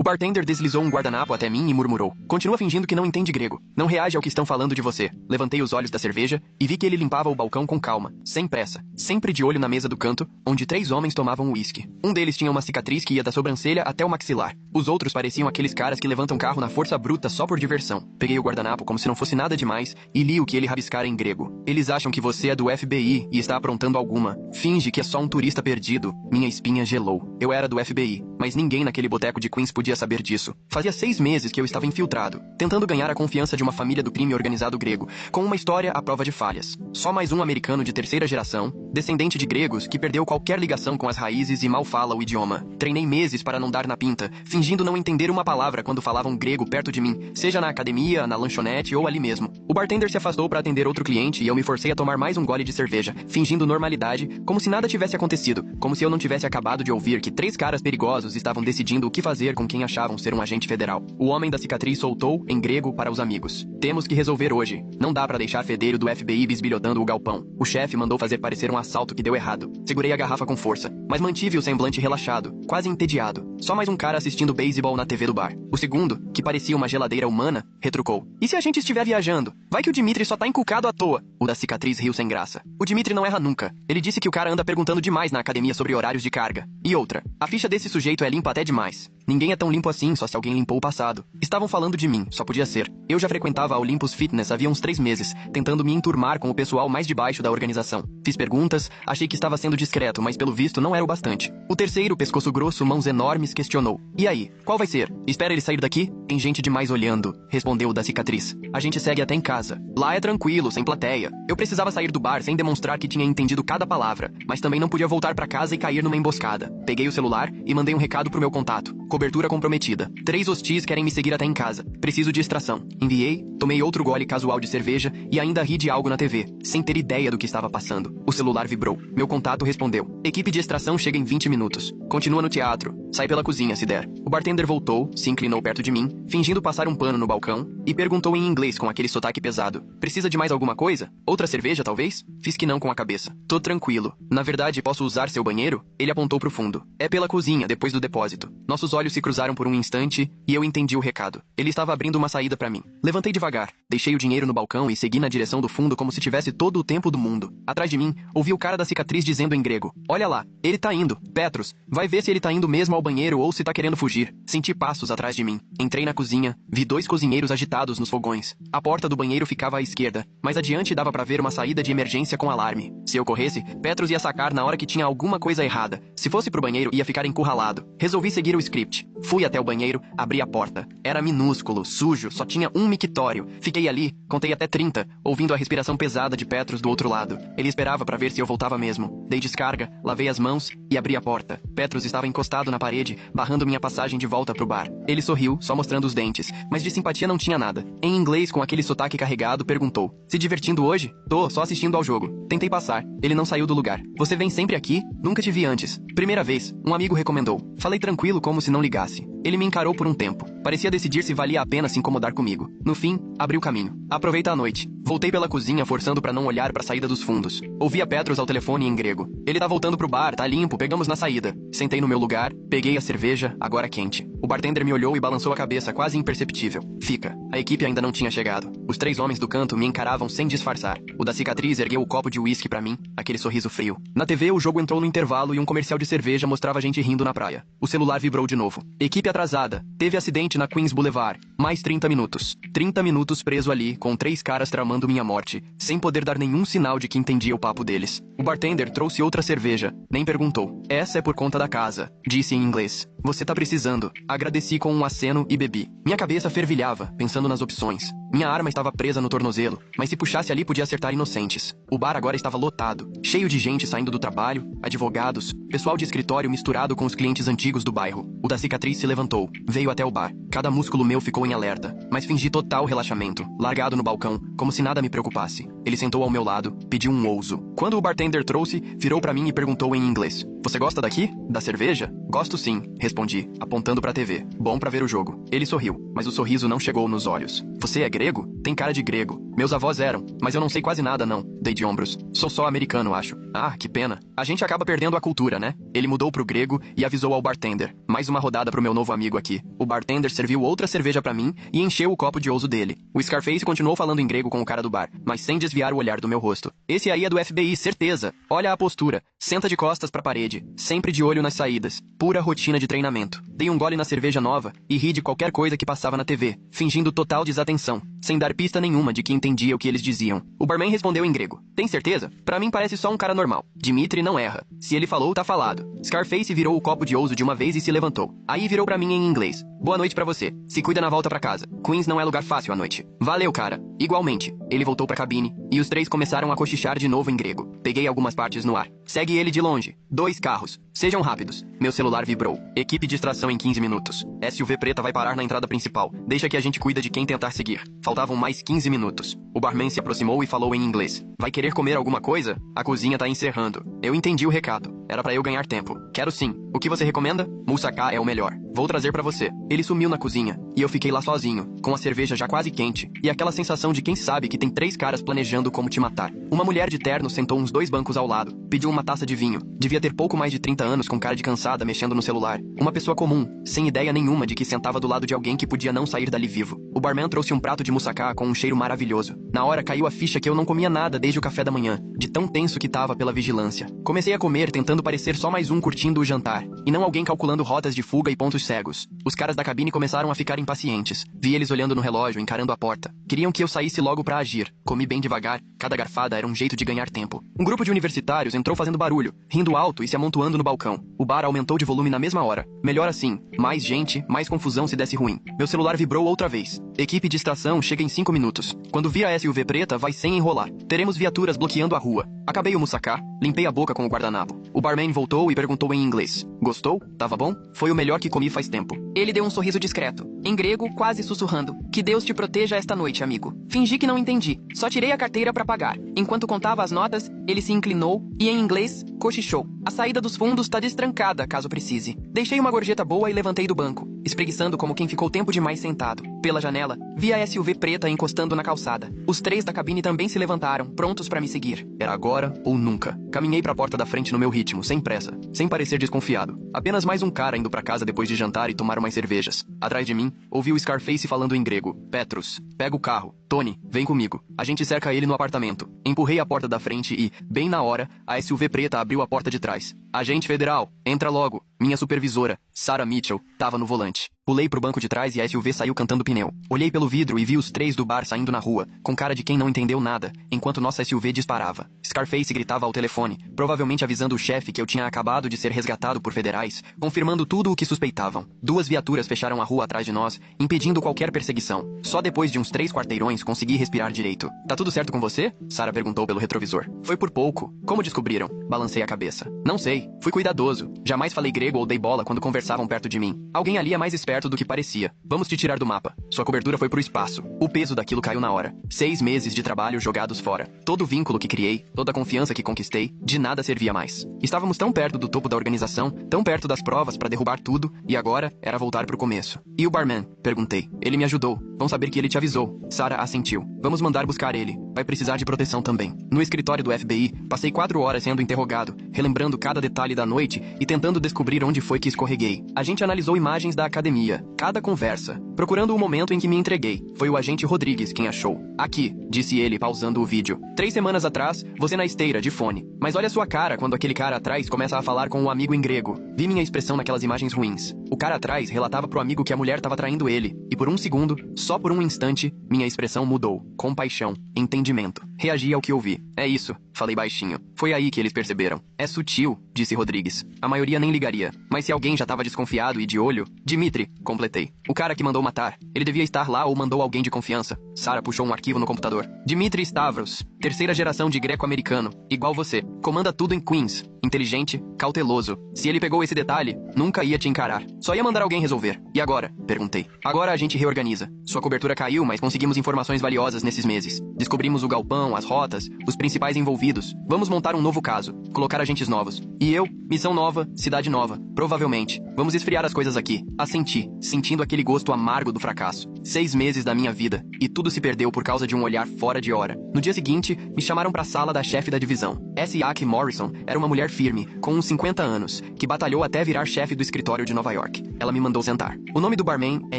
bartender deslizou um guardanapo até mim e murmurou. Continua fingindo que não entende grego. Não reage ao que estão falando de você. Levantei os olhos da cerveja e vi que ele limpava o balcão com calma, sem pressa, sempre de olho na mesa do canto, onde 3 homens tomavam uísque. Um deles tinha uma cicatriz que ia da sobrancelha até o maxilar. Os outros pareciam aqueles caras que levantam carro na força bruta só por diversão. Peguei o guardanapo como se não fosse nada demais e li o que ele rabiscara em grego. Eles acham que você é do FBI e está aprontando alguma. Finge que é só um turista perdido. Minha espinha gelou. Eu era do FBI, mas ninguém naquele boteco de Queens podia saber disso. Fazia 6 meses que eu estava infiltrado, tentando ganhar a confiança de uma família do crime organizado grego, com uma história à prova de falhas. Só mais um americano de terceira geração, descendente de gregos, que perdeu qualquer ligação com as raízes e mal fala o idioma. Treinei meses para não dar na pinta, fingindo não entender uma palavra quando falavam grego perto de mim, seja na academia, na lanchonete ou ali mesmo. O bartender se afastou para atender outro cliente e eu me forcei a tomar mais um gole de cerveja, fingindo normalidade, como se nada tivesse acontecido, como se eu não tivesse acabado de ouvir que 3 caras perigosos estavam decidindo o que fazer com quem achavam ser um agente federal. O homem da cicatriz soltou, em grego, para os amigos. Temos que resolver hoje. Não dá pra deixar fedelho do FBI bisbilhotando o galpão. O chefe mandou fazer parecer um assalto que deu errado. Segurei a garrafa com força, mas mantive o semblante relaxado, quase entediado. Só mais um cara assistindo beisebol na TV do bar. O segundo, que parecia uma geladeira humana, retrucou. E se a gente estiver viajando? Vai que o Dimitri só tá encucado à toa. O da cicatriz riu sem graça. O Dimitri não erra nunca. Ele disse que o cara anda perguntando demais na academia sobre horários de carga. E outra, a ficha desse sujeito é limpa até demais. Ninguém é tão limpo assim, só se alguém limpou o passado. Estavam falando de mim, só podia ser. Eu já frequentava a Olympus Fitness havia uns 3 meses, tentando me enturmar com o pessoal mais de baixo da organização. Fiz perguntas, achei que estava sendo discreto, mas pelo visto não era o bastante. O terceiro, pescoço grosso, mãos enormes, questionou. E aí, qual vai ser? Espera ele sair daqui? Tem gente demais olhando, respondeu o da cicatriz. A gente segue até em casa. Lá é tranquilo, sem plateia. Eu precisava sair do bar sem demonstrar que tinha entendido cada palavra, mas também não podia voltar pra casa e cair numa emboscada. Peguei o celular e mandei um recado pro meu contato. Cobertura comprometida. 3 hostis querem me seguir até em casa. Preciso de extração. Enviei, tomei outro gole casual de cerveja e ainda ri de algo na TV, sem ter ideia do que estava passando. O celular vibrou. Meu contato respondeu. Equipe de extração chega em 20 minutos. Continua no teatro. Sai pela cozinha, se der. O bartender voltou, se inclinou perto de mim, fingindo passar um pano no balcão, e perguntou em inglês com aquele sotaque pesado. Precisa de mais alguma coisa? Outra cerveja, talvez? Fiz que não com a cabeça. Tô tranquilo. Na verdade, posso usar seu banheiro? Ele apontou pro fundo. É pela cozinha, depois do depósito. Nossos olhos se cruzaram por um instante, e eu entendi o recado. Ele estava abrindo uma saída pra mim. Levantei devagar, deixei o dinheiro no balcão e segui na direção do fundo como se tivesse todo o tempo do mundo. Atrás de mim, ouvi o cara da cicatriz dizendo em grego. Olha lá, ele tá indo. Petros, vai ver se ele tá indo mesmo ao banheiro ou se tá querendo fugir. Senti passos atrás de mim. Entrei na cozinha, vi 2 cozinheiros agitados nos fogões. A porta do banheiro ficava à esquerda, mas adiante dava pra ver uma saída de emergência com alarme. Se eu corresse, Petros ia sacar na hora que tinha alguma coisa errada. Se fosse pro banheiro, ia ficar encurralado. Resolvi seguir o script. Fui até o banheiro, abri a porta. Era minúsculo, sujo, só tinha um mictório. Fiquei ali, contei até 30, ouvindo a respiração pesada de Petros do outro lado. Ele esperava pra ver se eu voltava mesmo. Dei descarga, lavei as mãos e abri a porta. Petros estava encostado na parede, barrando minha passagem de volta pro bar. Ele sorriu, só mostrando os dentes, mas de simpatia não tinha nada. Em inglês, com aquele sotaque carregado, perguntou. Se divertindo hoje? Tô, só assistindo ao jogo. Tentei passar. Ele não saiu do lugar. Você vem sempre aqui? Nunca te vi antes. Primeira vez. Um amigo recomendou. Falei tranquilo como se não ligasse. Ele me encarou por um tempo. Parecia decidir se valia a pena se incomodar comigo. No fim, abri o caminho. Aproveita a noite. Voltei pela cozinha forçando pra não olhar pra saída dos fundos. Ouvia Petros ao telefone em grego. Ele tá voltando pro bar, tá limpo, pegamos na saída. Sentei no meu lugar, peguei a cerveja, agora quente. O bartender me olhou e balançou a cabeça, quase imperceptível. Fica. A equipe ainda não tinha chegado. Os 3 homens do canto me encaravam sem disfarçar. O da cicatriz ergueu o copo de uísque pra mim, aquele sorriso frio. Na TV, o jogo entrou no intervalo e um comercial de cerveja mostrava gente rindo na praia. O celular vibrou de novo. Equipe atrasada. Teve acidente na Queens Boulevard. Mais 30 minutos. 30 minutos preso ali, com 3 caras tramando minha morte, sem poder dar nenhum sinal de que entendia o papo deles. O bartender trouxe outra cerveja. Nem perguntou. Essa é por conta da casa, disse em inglês. Você tá precisando. Agradeci com um aceno e bebi. Minha cabeça fervilhava, pensando nas opções. Minha arma estava presa no tornozelo, mas se puxasse ali podia acertar inocentes. O bar agora estava lotado, cheio de gente saindo do trabalho, advogados, pessoal de escritório misturado com os clientes antigos do bairro. O da cicatriz se levantou, veio até o bar. Cada músculo meu ficou em alerta, mas fingi total relaxamento, largado no balcão, como se nada me preocupasse. Ele sentou ao meu lado, pediu um ouzo. Quando o bartender trouxe, virou pra mim e perguntou em inglês. Você gosta daqui? Da cerveja? Gosto sim, respondi, apontando pra TV. Bom pra ver o jogo. Ele sorriu, mas o sorriso não chegou nos olhos. Você é grego? Tem cara de grego. Meus avós eram, mas eu não sei quase nada não. Dei de ombros. Sou só americano, acho. Ah, que pena. A gente acaba perdendo a cultura, né? Ele mudou pro grego e avisou ao bartender. Mais uma rodada pro meu novo amigo aqui. O bartender serviu outra cerveja pra mim e encheu o copo de ouzo dele. O Scarface continuou falando em grego com o cara do bar, mas sem desviar o olhar do meu rosto. Esse aí é do FBI, certeza. Olha a postura. Senta de costas pra parede, sempre de olho nas saídas. Pura rotina de treinamento. Dei um gole na cerveja nova e ri de qualquer coisa que passava na TV, fingindo total desatenção, sem dar pista nenhuma de que entendia o que eles diziam. O barman respondeu em grego. Tem certeza? Pra mim parece só um cara normal. Dimitri não erra. Se ele falou, tá falado. Scarface virou o copo de ouzo de uma vez e se levantou. Aí virou pra mim em inglês. Boa noite pra você. Se cuida na volta pra casa. Queens não é lugar fácil à noite. Valeu, cara. Igualmente. Ele voltou pra cabine e os três começaram a cochichar de novo em grego. Peguei algumas partes no ar. Segue ele de longe. 2 carros. Sejam rápidos. Meu celular vibrou. Equipe de extração em 15 minutos. SUV preta vai parar na entrada principal. Deixa que a gente cuida de quem tentar seguir. Faltavam mais 15 minutos. O barman se aproximou e falou em inglês. Vai querer comer alguma coisa? A cozinha tá encerrando. Eu entendi o recado. Era pra eu ganhar tempo. Quero sim. O que você recomenda? Moussaka é o melhor. Vou trazer pra você. Ele sumiu na cozinha e eu fiquei lá sozinho, com a cerveja já quase quente e aquela sensação de quem sabe que tem 3 caras planejando como te matar. Uma mulher de terno sentou uns 2 bancos ao lado, pediu uma taça de vinho. Devia ter pouco mais de 30 anos, com cara de cansada, mexendo no celular. Uma pessoa comum, sem ideia nenhuma de que sentava do lado de alguém que podia não sair dali vivo. O barman trouxe um prato de moussaka com um cheiro maravilhoso. Na hora caiu a ficha que eu não comia nada desde o café da manhã, de tão tenso que tava pela vigilância. Comecei a comer, tentando parecer só mais um curtindo o jantar, e não alguém calculando rotas de fuga e pontos cegos. Os caras da cabine começaram a ficar impacientes. Vi eles olhando no relógio, encarando a porta. Queriam que eu saísse logo pra agir. Comi bem devagar, cada garfada era um jeito de ganhar tempo. Um grupo de universitários entrou fazendo barulho, rindo alto e se amontoando no balcão. O bar aumentou de volume na mesma hora. Melhor assim. Mais gente, mais confusão se desse ruim. Meu celular vibrou outra vez. Equipe de extração chega em 5 minutos. Quando vir a SUV preta, vai sem enrolar. Teremos viaturas bloqueando a rua. Acabei o moussaka, limpei a boca com o guardanapo. O barman voltou e perguntou em inglês. Gostou? Tava bom? Foi o melhor que comi faz tempo. Ele deu um sorriso discreto. Em grego, quase sussurrando. Que Deus te proteja esta noite, amigo. Fingi que não entendi. Só tirei a carteira pra pagar. Enquanto contava as notas, ele se inclinou e, em inglês, cochichou. A saída dos fundos tá destrancada, caso precise. Deixei uma gorjeta boa e levantei do banco, espreguiçando como quem ficou tempo demais sentado. Pela janela, vi a SUV preta encostando na calçada. Os 3 da cabine também se levantaram, prontos pra me seguir. Era agora ou nunca. Caminhei pra porta da frente no meu ritmo, sem pressa, sem parecer desconfiado. Apenas mais um cara indo pra casa depois de jantar e tomar umas cervejas. Atrás de mim, ouvi o Scarface falando em grego. Petrus, pega o carro. Tony, vem comigo. A gente cerca ele no apartamento. Empurrei a porta da frente e, bem na hora, a SUV preta abriu a porta de trás. Agente federal, entra logo. Minha supervisora, Sarah Mitchell, tava no volante. Pulei pro banco de trás e a SUV saiu cantando pneu. Olhei pelo vidro e vi os 3 do bar saindo na rua, com cara de quem não entendeu nada, enquanto nossa SUV disparava. Scarface gritava ao telefone, provavelmente avisando o chefe que eu tinha acabado de ser resgatado por federais, confirmando tudo o que suspeitavam. 2 viaturas fecharam a rua atrás de nós, impedindo qualquer perseguição. Só depois de uns 3 quarteirões consegui respirar direito. Tá tudo certo com você? Sarah perguntou pelo retrovisor. Foi por pouco. Como descobriram? Balancei a cabeça. Não sei. Fui cuidadoso. Jamais falei grego ou dei bola quando conversavam perto de mim. Alguém ali é mais esperto do que parecia. Vamos te tirar do mapa. Sua cobertura foi pro espaço. O peso daquilo caiu na hora. 6 meses de trabalho jogados fora. Todo o vínculo que criei, toda a confiança que conquistei, de nada servia mais. Estávamos tão perto do topo da organização, tão perto das provas pra derrubar tudo, e agora era voltar pro começo. E o barman? Perguntei. Ele me ajudou. Vão saber que ele te avisou. Sarah assentiu. Vamos mandar buscar ele. Vai precisar de proteção também. No escritório do FBI, passei 4 horas sendo interrogado, relembrando cada detalhe da noite e tentando descobrir onde foi que escorreguei. A gente analisou imagens da academia, cada conversa, procurando o momento em que me entreguei. Foi o agente Rodrigues quem achou. Aqui, disse ele, pausando o vídeo. 3 semanas atrás, você na esteira, de fone. Mas olha sua cara quando aquele cara atrás começa a falar com o amigo em grego. Vi minha expressão naquelas imagens ruins. O cara atrás relatava pro amigo que a mulher tava traindo ele. E por um segundo, só por um instante, minha expressão mudou. Compaixão, entendimento. Reagi ao que ouvi. É isso, falei baixinho. Foi aí que eles perceberam. É sutil, disse Rodrigues. A maioria nem ligaria. Mas se alguém já tava desconfiado e de olho... Dimitri, completei. O cara que mandou matar. Ele devia estar lá ou mandou alguém de confiança. Sarah puxou um arquivo no computador. Dimitri Stavros. 3ª geração de greco-americano. Igual você. Comanda tudo em Queens. Inteligente, cauteloso. Se ele pegou esse detalhe, nunca ia te encarar. Só ia mandar alguém resolver. E agora? Perguntei. Agora a gente reorganiza. Sua cobertura caiu, mas conseguimos informações valiosas nesses meses. Descobrimos o galpão, as rotas, os principais envolvidos. Vamos montar um novo caso. Colocar agentes novos. E eu, missão nova, cidade nova. Provavelmente. Vamos esfriar as coisas aqui. Assenti, sentindo aquele gosto amargo do fracasso. 6 meses da minha vida, e tudo se perdeu por causa de um olhar fora de hora. No dia seguinte, me chamaram para a sala da chefe da divisão. Jack Morrison era uma mulher firme, com uns 50 anos, que batalhou até virar chefe do escritório de Nova York. Ela me mandou sentar. O nome do barman é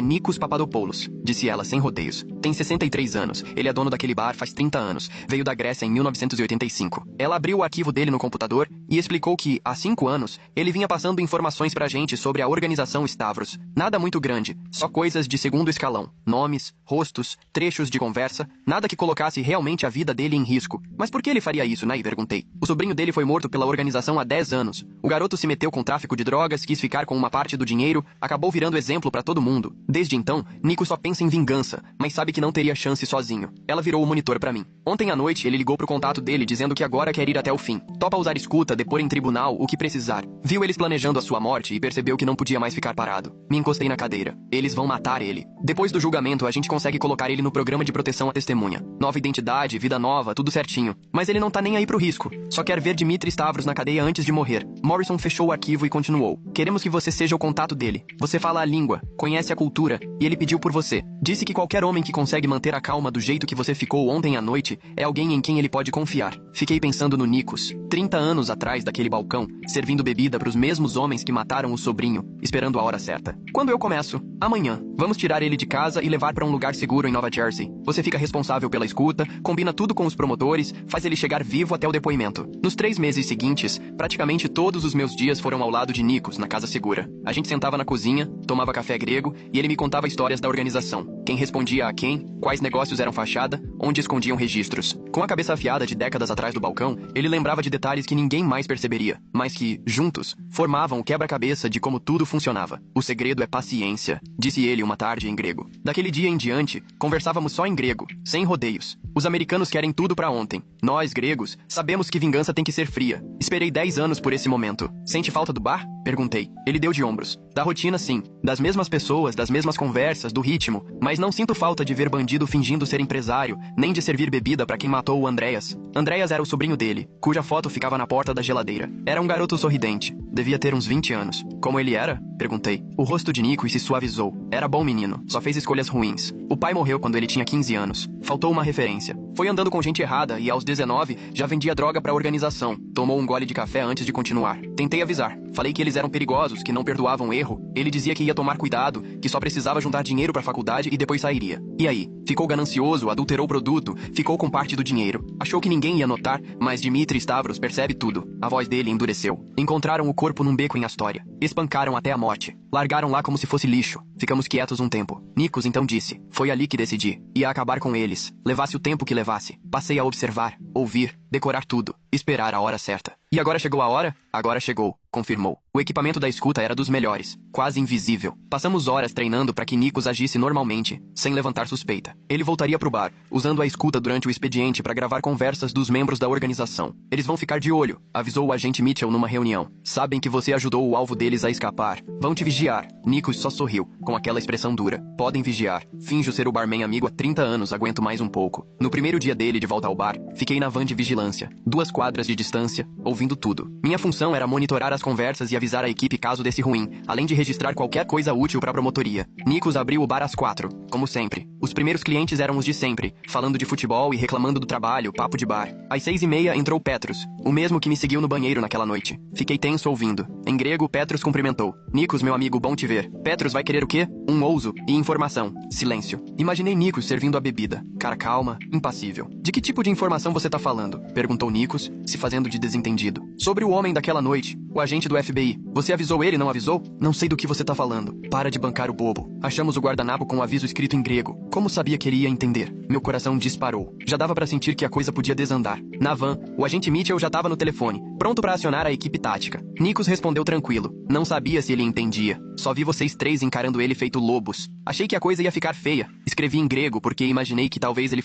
Nikos Papadopoulos, disse ela sem rodeios. Tem 63 anos, ele é dono daquele bar faz 30 anos, veio da Grécia em 1985. Ela abriu o arquivo dele no computador e explicou que, há 5 anos, ele vinha passando informações pra gente sobre a organização Stavros. Nada muito grande, só coisas de segundo escalão. Nomes, rostos, trechos de conversa, nada que colocasse realmente a vida dele em risco. Mas por que ele faria isso, né? Perguntei. O sobrinho dele foi morto pela organização há 10 anos. O garoto se meteu com tráfico de drogas, quis ficar com uma parte do dinheiro, acabou virando exemplo pra todo mundo. Desde então, Nico só pensa em vingança, mas sabe que não teria chance sozinho. Ela virou o monitor pra mim. Ontem à noite, ele ligou pro contato dele dizendo que agora quer ir até o fim. Topa usar escuta, depor em tribunal, o que precisar. Viu eles planejando a sua morte e percebeu que não podia mais ficar parado. Me encostei na cadeira. Eles vão matar ele. Depois do julgamento, a gente consegue colocar ele no programa de proteção à testemunha. Nova identidade, vida nova, tudo certinho. Mas ele não tá nem aí pro risco. Só quer ver Dmitry Stavros na cadeia antes de morrer. Morrison fechou o arquivo e continuou. Queremos que você seja o contato dele. Você fala a língua, conhece a cultura, e ele pediu por você. Disse que qualquer homem que consegue manter a calma do jeito que você ficou ontem à noite é alguém em quem ele pode confiar. Fiquei pensando no Nikos, 30 anos atrás daquele balcão, servindo bebida pros mesmos homens que mataram o sobrinho, esperando a hora certa. Quando eu começo? Amanhã. Vamos tirar ele de casa e levar pra um lugar seguro em Nova Jersey. Você fica responsável pela escuta, combina tudo com os promotores, faz ele chegar vivo até o depoimento. Nos 3 meses seguintes, praticamente todos os meus dias foram ao lado de Nikos, na casa segura. A gente sentava na cozinha, tomava café grego e ele me contava histórias da organização. Quem respondia a quem, quais negócios eram fachada, onde escondiam registros. Com a cabeça afiada de décadas atrás do balcão, ele lembrava de detalhes que ninguém mais perceberia, mas que, juntos, formavam o quebra-cabeça de como tudo funcionava. O segredo é paciência, disse ele uma tarde em grego. Daquele dia em diante, conversávamos só em grego, sem rodeios. Os americanos querem tudo pra ontem. Nós, gregos, sabemos que vingança tem que ser fria. Esperei 10 anos por esse momento. Sente falta do bar? Perguntei. Ele deu de ombros. Da rotina, sim. Das mesmas pessoas, das mesmas conversas, do ritmo. Mas não sinto falta de ver bandido fingindo ser empresário, nem de servir bebida pra quem matou o Andreas. Andreas era o sobrinho dele, cuja foto ficava na porta da geladeira. Era um garoto sorridente. Devia ter uns 20 anos. Como ele era? Perguntei. O rosto de Nico se suavizou. Era bom menino, só fez escolhas ruins. O pai morreu quando ele tinha 15 anos. Faltou uma referência. Foi andando com gente errada e aos 19 já vendia droga pra organização. Tomou um gole de café antes de continuar. Tentei avisar. Falei que eles eram perigosos, que não perdoavam erro. Ele dizia que ia tomar cuidado, que só precisava juntar dinheiro pra faculdade e depois sairia. E aí? Ficou ganancioso, adulterou o produto, ficou com parte do dinheiro. Achou que ninguém ia notar, mas Dmitry Stavros percebe tudo. A voz dele endureceu. Encontraram o corpo num beco em Astoria. Espancaram até a morte. Largaram lá como se fosse lixo. Ficamos quietos um tempo. Nikos então disse. Foi ali que decidi. Ia acabar com eles. Levasse o tempo que levasse. Passei a observar, ouvir, decorar tudo. Esperar a hora certa. E agora chegou a hora? Agora chegou, confirmou. O equipamento da escuta era dos melhores, quase invisível. Passamos horas treinando para que Nikos agisse normalmente, sem levantar suspeita. Ele voltaria pro bar, usando a escuta durante o expediente para gravar conversas dos membros da organização. Eles vão ficar de olho, avisou o agente Mitchell numa reunião. Sabem que você ajudou o alvo deles a escapar. Vão te vigiar. Nikos só sorriu, com aquela expressão dura. Podem vigiar. Finjo ser o barman amigo há 30 anos, aguento mais um pouco. No primeiro dia dele de volta ao bar, fiquei na van de vigilância, 2 quadras de distância, ouvindo tudo. Minha função era monitorar as conversas e avisar a equipe caso desse ruim, além de registrar qualquer coisa útil para a promotoria. Nikos abriu o bar às 4, como sempre. Os primeiros clientes eram os de sempre, falando de futebol e reclamando do trabalho, papo de bar. Às 6:30 entrou Petros, o mesmo que me seguiu no banheiro naquela noite. Fiquei tenso ouvindo. Em grego, Petros cumprimentou. Nikos, meu amigo, bom te ver. Petros vai querer o quê? Um ouso e informação. Silêncio. Imaginei Nikos servindo a bebida. Cara calma, impassível. De que tipo de informação você tá falando? Perguntou Nikos, se fazendo de desentendido. Sobre o homem daquela noite, o agente do FBI. Você avisou ele, não avisou? Não sei do que você tá falando. Para de bancar o bobo. Achamos o guardanapo com o aviso escrito em grego. Como sabia que ele ia entender? Meu coração disparou. Já dava pra sentir que a coisa podia desandar. Na van, o agente Mitchell já tava no telefone, pronto pra acionar a equipe tática. Nikos respondeu tranquilo. Não sabia se ele entendia. Só vi vocês 3 encarando ele feito lobos. Achei que a coisa ia ficar feia. Escrevi em grego porque imaginei que talvez ele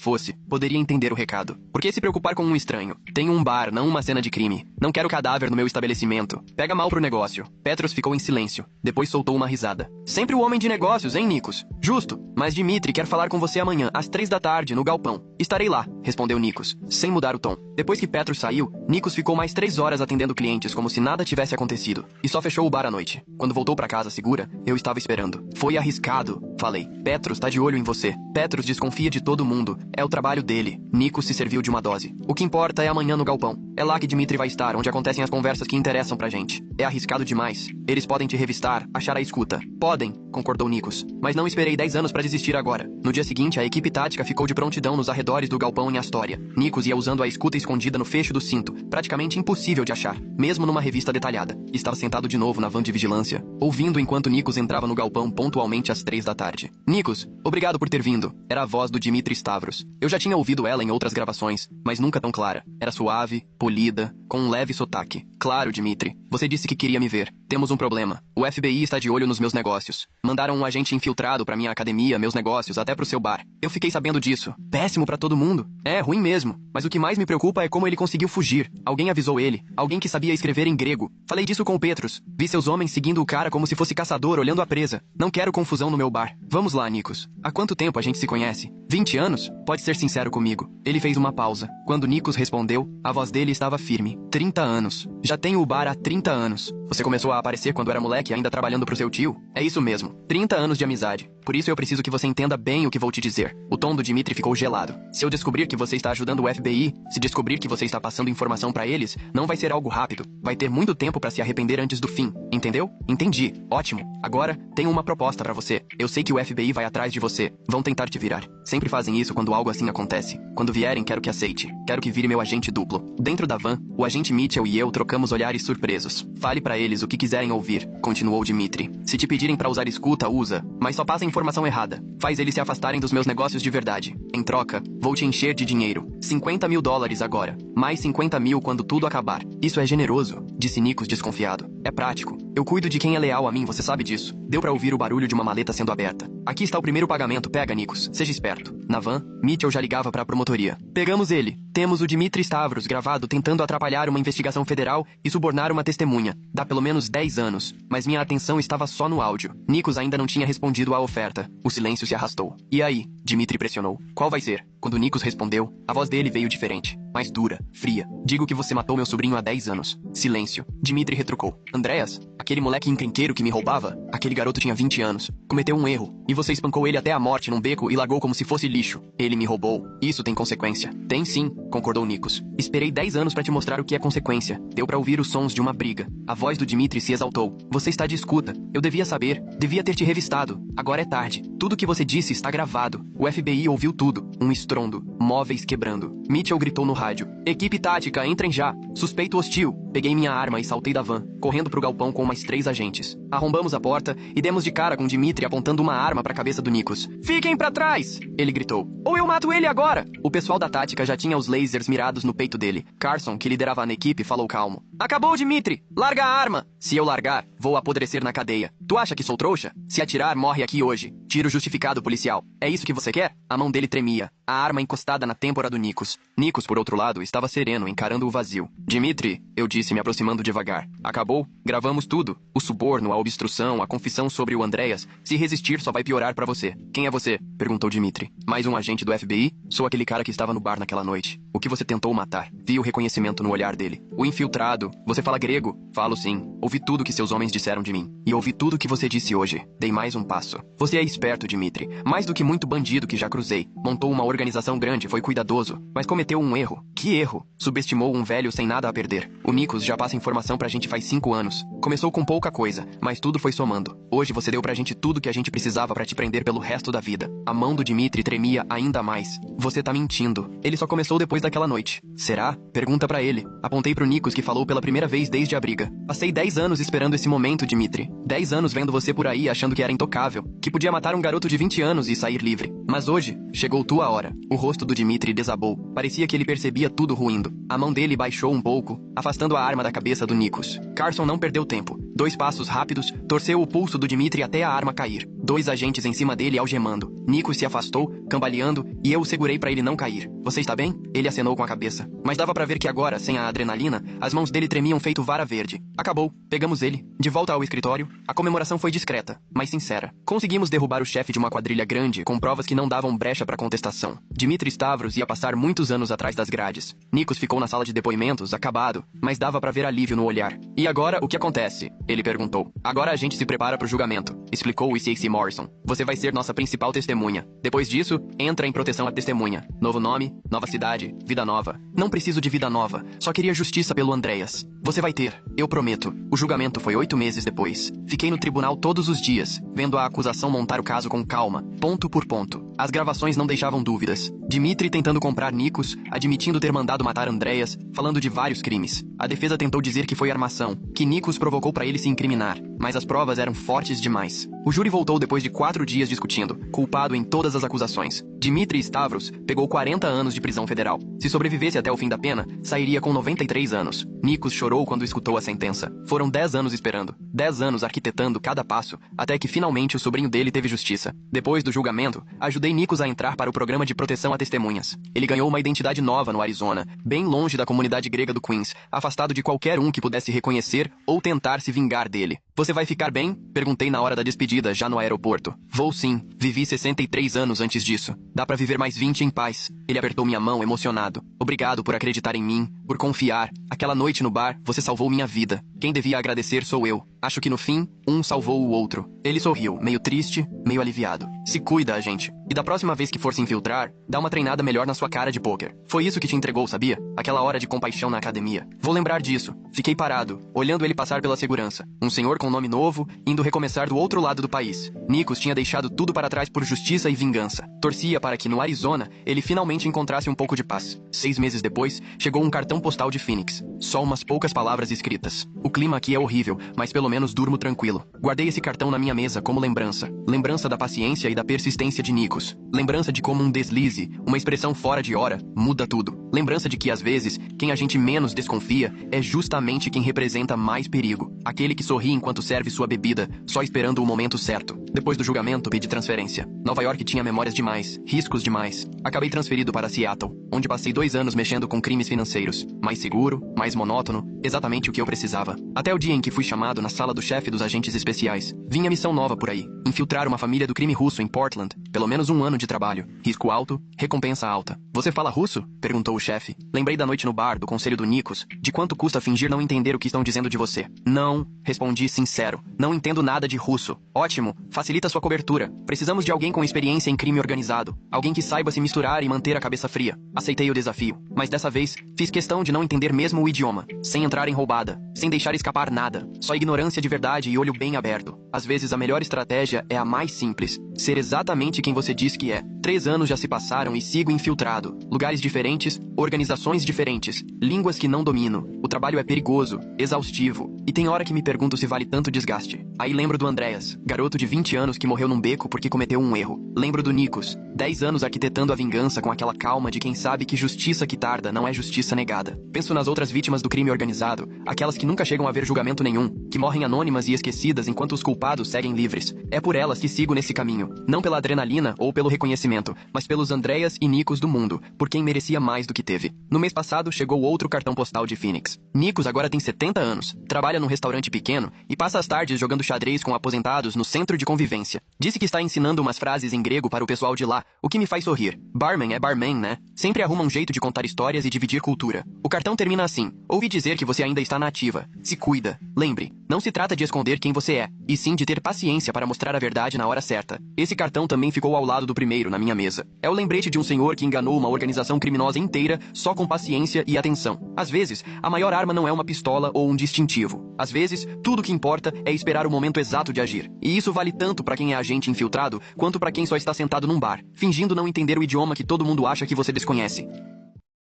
poderia entender o recado. Por que se preocupar com um estranho? Tenho um bar, não uma cena de crime. Não quero cadáver no meu estabelecimento. Pega mal pro negócio. Petros ficou em silêncio. Depois soltou uma risada. Sempre o homem de negócios, hein, Nikos? Justo. Mas Dmitry quer falar com você amanhã, às 3 da tarde, no galpão. Estarei lá. respondeu Nikos, sem mudar o tom. Depois que Petros saiu, Nikos ficou mais 3 horas atendendo clientes como se nada tivesse acontecido. E só fechou o bar à noite. Quando voltou pra casa segura, eu estava esperando. Foi arriscado, falei. Petros tá de olho em você. Petros desconfia de todo mundo. É o trabalho dele. Nikos se serviu de uma dose. O que importa é amanhã no galpão. É lá que Dmitri vai estar, onde acontecem as conversas que interessam pra gente. É arriscado demais. Eles podem te revistar, achar a escuta. Podem, concordou Nikos. Mas não esperei 10 anos pra desistir agora. No dia seguinte, a equipe tática ficou de prontidão nos arredores do galpão em Astoria. Nikos ia usando a escuta escondida no fecho do cinto, praticamente impossível de achar, mesmo numa revista detalhada. Estava sentado de novo na van de vigilância, ouvindo enquanto Nikos entrava no galpão pontualmente às 3 da tarde. Nikos, obrigado por ter vindo. Era a voz do Dmitri Stavros. Eu já tinha ouvido ela em outras gravações, mas nunca tão clara. Era suave, polida, com um leve sotaque. Claro, Dmitri. Você disse que queria me ver. Temos um problema. O FBI está de olho nos meus negócios. Mandaram um agente infiltrado pra minha academia, meus negócios, até pro seu bar. Eu fiquei sabendo disso. Péssimo pra todo mundo. É, ruim mesmo. Mas o que mais me preocupa é como ele conseguiu fugir. Alguém avisou ele. Alguém que sabia escrever em grego. Falei disso com o Petros. Vi seus homens seguindo o cara como se fosse caçador olhando a presa. Não quero confusão no meu bar. Vamos lá, Nikos. Há quanto tempo a gente se conhece? 20 anos? Pode ser sincero comigo. Ele fez uma pausa. Quando Nikos respondeu, a voz dele estava firme. 30 anos. Já tenho o bar há 30 anos. Você começou a aparecer quando era moleque, ainda trabalhando pro seu tio? É isso mesmo. 30 anos de amizade. Por isso eu preciso que você entenda bem o que vou te dizer. O tom do Dmitri ficou gelado. Se eu descobrir que você está ajudando o FBI, se descobrir que você está passando informação pra eles, não vai ser algo rápido. Vai ter muito tempo pra se arrepender antes do fim. Entendeu? Entendi. Ótimo. Agora, tenho uma proposta pra você. Eu sei que o FBI vai atrás de você. Vão tentar te virar. Sempre fazem isso quando algo assim acontece. Quando vierem, quero que aceite. Quero que vire meu agente duplo. Dentro da van, o agente Mitchell e eu trocamos olhares surpresos. Fale pra eles o que quiserem ouvir, continuou Dmitri. Se te pedirem pra usar escuta, usa. Mas só passa a informação errada. Faz eles se afastarem dos meus negócios de verdade. Em troca, vou te encher de dinheiro. $50 mil agora. Mais 50 mil quando tudo acabar. Isso é generoso, disse Nikos desconfiado. É prático. Eu cuido de quem é leal a mim, você sabe disso. Deu pra ouvir o barulho de uma maleta sendo aberta. Aqui está o primeiro pagamento, pega, Nikos. Seja esperto. Na van, Mitchell já ligava pra promotoria. Pegamos ele. Temos o Dmitri Stavros gravado tentando atrapalhar uma investigação federal e subornar uma testemunha. Dá pelo menos 10 anos. Mas minha atenção estava só no áudio. Nikos ainda não tinha respondido à oferta. O silêncio se arrastou. E aí? Dmitri pressionou. Qual vai ser? Quando Nikos respondeu, a voz dele veio diferente. Mais dura, fria. Digo que você matou meu sobrinho há 10 anos. Silêncio. Dmitri retrucou. Andreas? Aquele moleque encrenqueiro que me roubava? Aquele garoto tinha 20 anos. Cometeu um erro. E você espancou ele até a morte num beco e largou como se fosse lixo. Ele me roubou. Isso tem consequência. Tem sim, concordou Nikos. Esperei 10 anos pra te mostrar o que é consequência. Deu pra ouvir os sons de uma briga. A voz do Dmitri se exaltou. Você está de escuta. Eu devia saber. Devia ter te revistado. Agora é tarde. Tudo que você disse está gravado. O FBI ouviu tudo. Um estrondo. Móveis quebrando. Mitchell gritou no rádio. Equipe tática, entrem já. Suspeito hostil. Peguei minha arma e saltei da van, correndo pro galpão com mais 3 agentes. Arrombamos a porta e demos de cara com Dmitri apontando uma arma pra cabeça do Nikos. Fiquem pra trás! Ele gritou. Ou eu mato ele agora! O pessoal da tática já tinha os lasers mirados no peito dele. Carson, que liderava a equipe, falou calmo. Acabou, Dmitri! Larga a arma! Se eu largar, vou apodrecer na cadeia. Tu acha que sou trouxa? Se atirar, morre aqui hoje. Tiro justificado, policial. É isso que você quer? A mão dele tremia, a arma encostada na têmpora do Nikos. Nikos, por outro lado, estava sereno, encarando o vazio. Dmitri, eu disse, me aproximando devagar. Acabou? Gravamos tudo. O suborno, a obstrução, a confissão sobre o Andreas. Se resistir, só vai piorar pra você. Quem é você? Perguntou Dmitri. Mais um agente do FBI? Sou aquele cara que estava no bar naquela noite. O que você tentou matar? Vi o reconhecimento no olhar dele. O infiltrado. Você fala grego? Falo sim. Ouvi tudo que seus homens disseram de mim. E ouvi tudo que você disse hoje. Dei mais um passo. Você é esperto, Dmitri. Mais do que muito bandido que já cruzei. Montou uma organização grande, foi cuidadoso. Mas cometeu um erro. Que erro? Subestimou um velho sem nada a perder. O Nikos já passa informação pra gente faz 5 anos. Começou com pouca coisa, mas tudo foi somando. Hoje você deu pra gente tudo que a gente precisava pra te prender pelo resto da vida. A mão do Dmitri tremia ainda mais. Você tá mentindo. Ele só começou depois daquela noite. Será? Pergunta pra ele. Apontei pro Nikos, que falou pela primeira vez desde a briga. Passei 10 anos esperando esse momento, Dmitri. 10 anos vendo você por aí achando que era intocável. Que podia matar um garoto de 20 anos e sair livre. Mas hoje, chegou tua hora. O rosto do Dmitri desabou. Parecia que ele percebia tudo ruindo. A mão dele baixou um pouco, afastando a arma da cabeça do Nikos. Carson não perdeu tempo. 2 passos rápidos, torceu o pulso do Dmitri até a arma cair. 2 agentes em cima dele algemando. Nikos se afastou, cambaleando, e eu o segurei pra ele não cair. Você está bem? Ele acenou com a cabeça. Mas dava pra ver que agora, sem a adrenalina, as mãos dele tremiam feito vara verde. Acabou. Pegamos ele. De volta ao escritório, a comemoração foi discreta, mas sincera. Conseguimos derrubar o chefe de uma quadrilha grande com provas que não davam brecha para contestação. Dmitry Stavros ia passar muitos anos atrás das grades. Nikos ficou na sala de depoimentos, acabado, mas dava para ver alívio no olhar. E agora, o que acontece? Ele perguntou. Agora a gente se prepara para o julgamento, explicou o C.C. Morrison. Você vai ser nossa principal testemunha. Depois disso, entra em proteção à testemunha. Novo nome, nova cidade, vida nova. Não preciso de vida nova, só queria justiça pelo Andreas. Você vai ter, eu prometo. O julgamento foi 8 meses depois. Fiquei no tribunal todos os dias, vendo a acusação montar o caso com calma, ponto por ponto. As gravações não deixavam dúvidas. Dmitry tentando comprar Nikos, admitindo ter mandado matar Andreas, falando de vários crimes. A defesa tentou dizer que foi armação, que Nikos provocou para ele se incriminar, mas as provas eram fortes demais. O júri voltou depois de 4 dias discutindo, culpado em todas as acusações. Dmitry Stavros pegou 40 anos de prisão federal. Se sobrevivesse até o fim da pena, sairia com 93 anos. Nikos chorou quando escutou a sentença. Foram 10 anos esperando, 10 anos arquitetando cada passo, até que finalmente o sobrinho dele teve justiça. Depois do julgamento, ajudei Nikos a entrar para o programa de proteção a testemunhas. Ele ganhou uma identidade nova no Arizona, bem longe da comunidade grega do Queens, afastado de qualquer um que pudesse reconhecer ou tentar se vingar dele. Você vai ficar bem? Perguntei na hora da despedida, já no aeroporto. Vou sim. Vivi 63 anos antes disso. Dá pra viver mais 20 em paz. Ele apertou minha mão, emocionado. Obrigado por acreditar em mim, por confiar. Aquela noite no bar, você salvou minha vida. Quem devia agradecer sou eu. Acho que no fim, um salvou o outro. Ele sorriu, meio triste, meio aliviado. Se cuida, gente. E da próxima vez que for se infiltrar, dá uma treinada melhor na sua cara de pôquer. Foi isso que te entregou, sabia? Aquela hora de compaixão na academia. Vou lembrar disso. Fiquei parado, olhando ele passar pela segurança. Um senhor com nome novo, indo recomeçar do outro lado do país. Nikos tinha deixado tudo para trás por justiça e vingança. Torcia para que no Arizona, ele finalmente encontrasse um pouco de paz. 6 meses depois, chegou um cartão postal de Phoenix. Só umas poucas palavras escritas. O clima aqui é horrível, mas pelo menos durmo tranquilo. Guardei esse cartão na minha mesa como lembrança. Lembrança da paciência e da persistência de Nikos. Lembrança de como um deslize, uma expressão fora de hora, muda tudo. Lembrança de que, às vezes, quem a gente menos desconfia é justamente quem representa mais perigo. Aquele que sorri enquanto serve sua bebida, só esperando o momento certo. Depois do julgamento, pedi transferência. Nova York tinha memórias demais, riscos demais. Acabei transferido para Seattle, onde passei 2 anos mexendo com crimes financeiros. Mais seguro, mais monótono, exatamente o que eu precisava. Até o dia em que fui chamado na sala do chefe dos agentes especiais. Vinha missão nova por aí. Infiltrar uma família do crime russo em Portland. Pelo menos 1 ano de trabalho. Risco alto, recompensa alta. Você fala russo? Perguntou o chefe. Lembrei da noite no bar, do conselho do Nikos. De quanto custa fingir não entender o que estão dizendo de você. Não, respondi sincero. Não entendo nada de russo. Ótimo, facilita sua cobertura. Precisamos de alguém com experiência em crime organizado. Alguém que saiba se misturar e manter a cabeça fria. Aceitei o desafio. Mas dessa vez, fiz questão de não entender mesmo o idioma. Sem entrar em roubada. Sem deixar escapar nada. Só ignorância de verdade e olho bem aberto. Às vezes a melhor estratégia é a mais simples. Ser exatamente quem você diz que é. 3 anos já se passaram e sigo infiltrado. Lugares diferentes, organizações diferentes, línguas que não domino. O trabalho é perigoso, exaustivo. E tem hora que me pergunto se vale tanto desgaste. Aí lembro do Andreas, garoto de 20 anos que morreu num beco porque cometeu um erro. Lembro do Nikos, 10 anos arquitetando a vingança com aquela calma de quem sabe que justiça que tarda não é justiça negada. Penso nas outras vítimas do crime organizado, aquelas que nunca chegam a ver julgamento nenhum, que morrem anônimas e esquecidas enquanto os culpados seguem livres. É por elas que sigo nesse caminho, não pela adrenalina ou pelo reconhecimento, mas pelos Andreas e Nikos do mundo, por quem merecia mais do que teve. No mês passado, chegou outro cartão postal de Phoenix. Nikos agora tem 70 anos, trabalha num restaurante pequeno e passa as tardes jogando xadrez com aposentados no centro de convivência. Disse que está ensinando umas frases em grego para o pessoal de lá, o que me faz sorrir. Barman é barman, né? Sempre arruma um jeito de contar histórias e dividir cultura. O cartão termina assim: ouvi dizer que você ainda está na ativa. Se cuida. Lembre, não se trata de esconder quem você é, e sim de ter paciência para mostrar a verdade na hora certa. Esse cartão também ficou ao lado do primeiro na minha mesa. É o lembrete de um senhor que enganou uma organização criminosa inteira só com paciência e atenção. Às vezes, a maior arma não é uma pistola ou um distintivo. Às vezes, tudo o que importa é esperar o momento exato de agir. E isso vale tanto para quem é agente infiltrado, quanto para quem só está sentado num bar, fingindo não entender o idioma que todo mundo acha que você desconhece.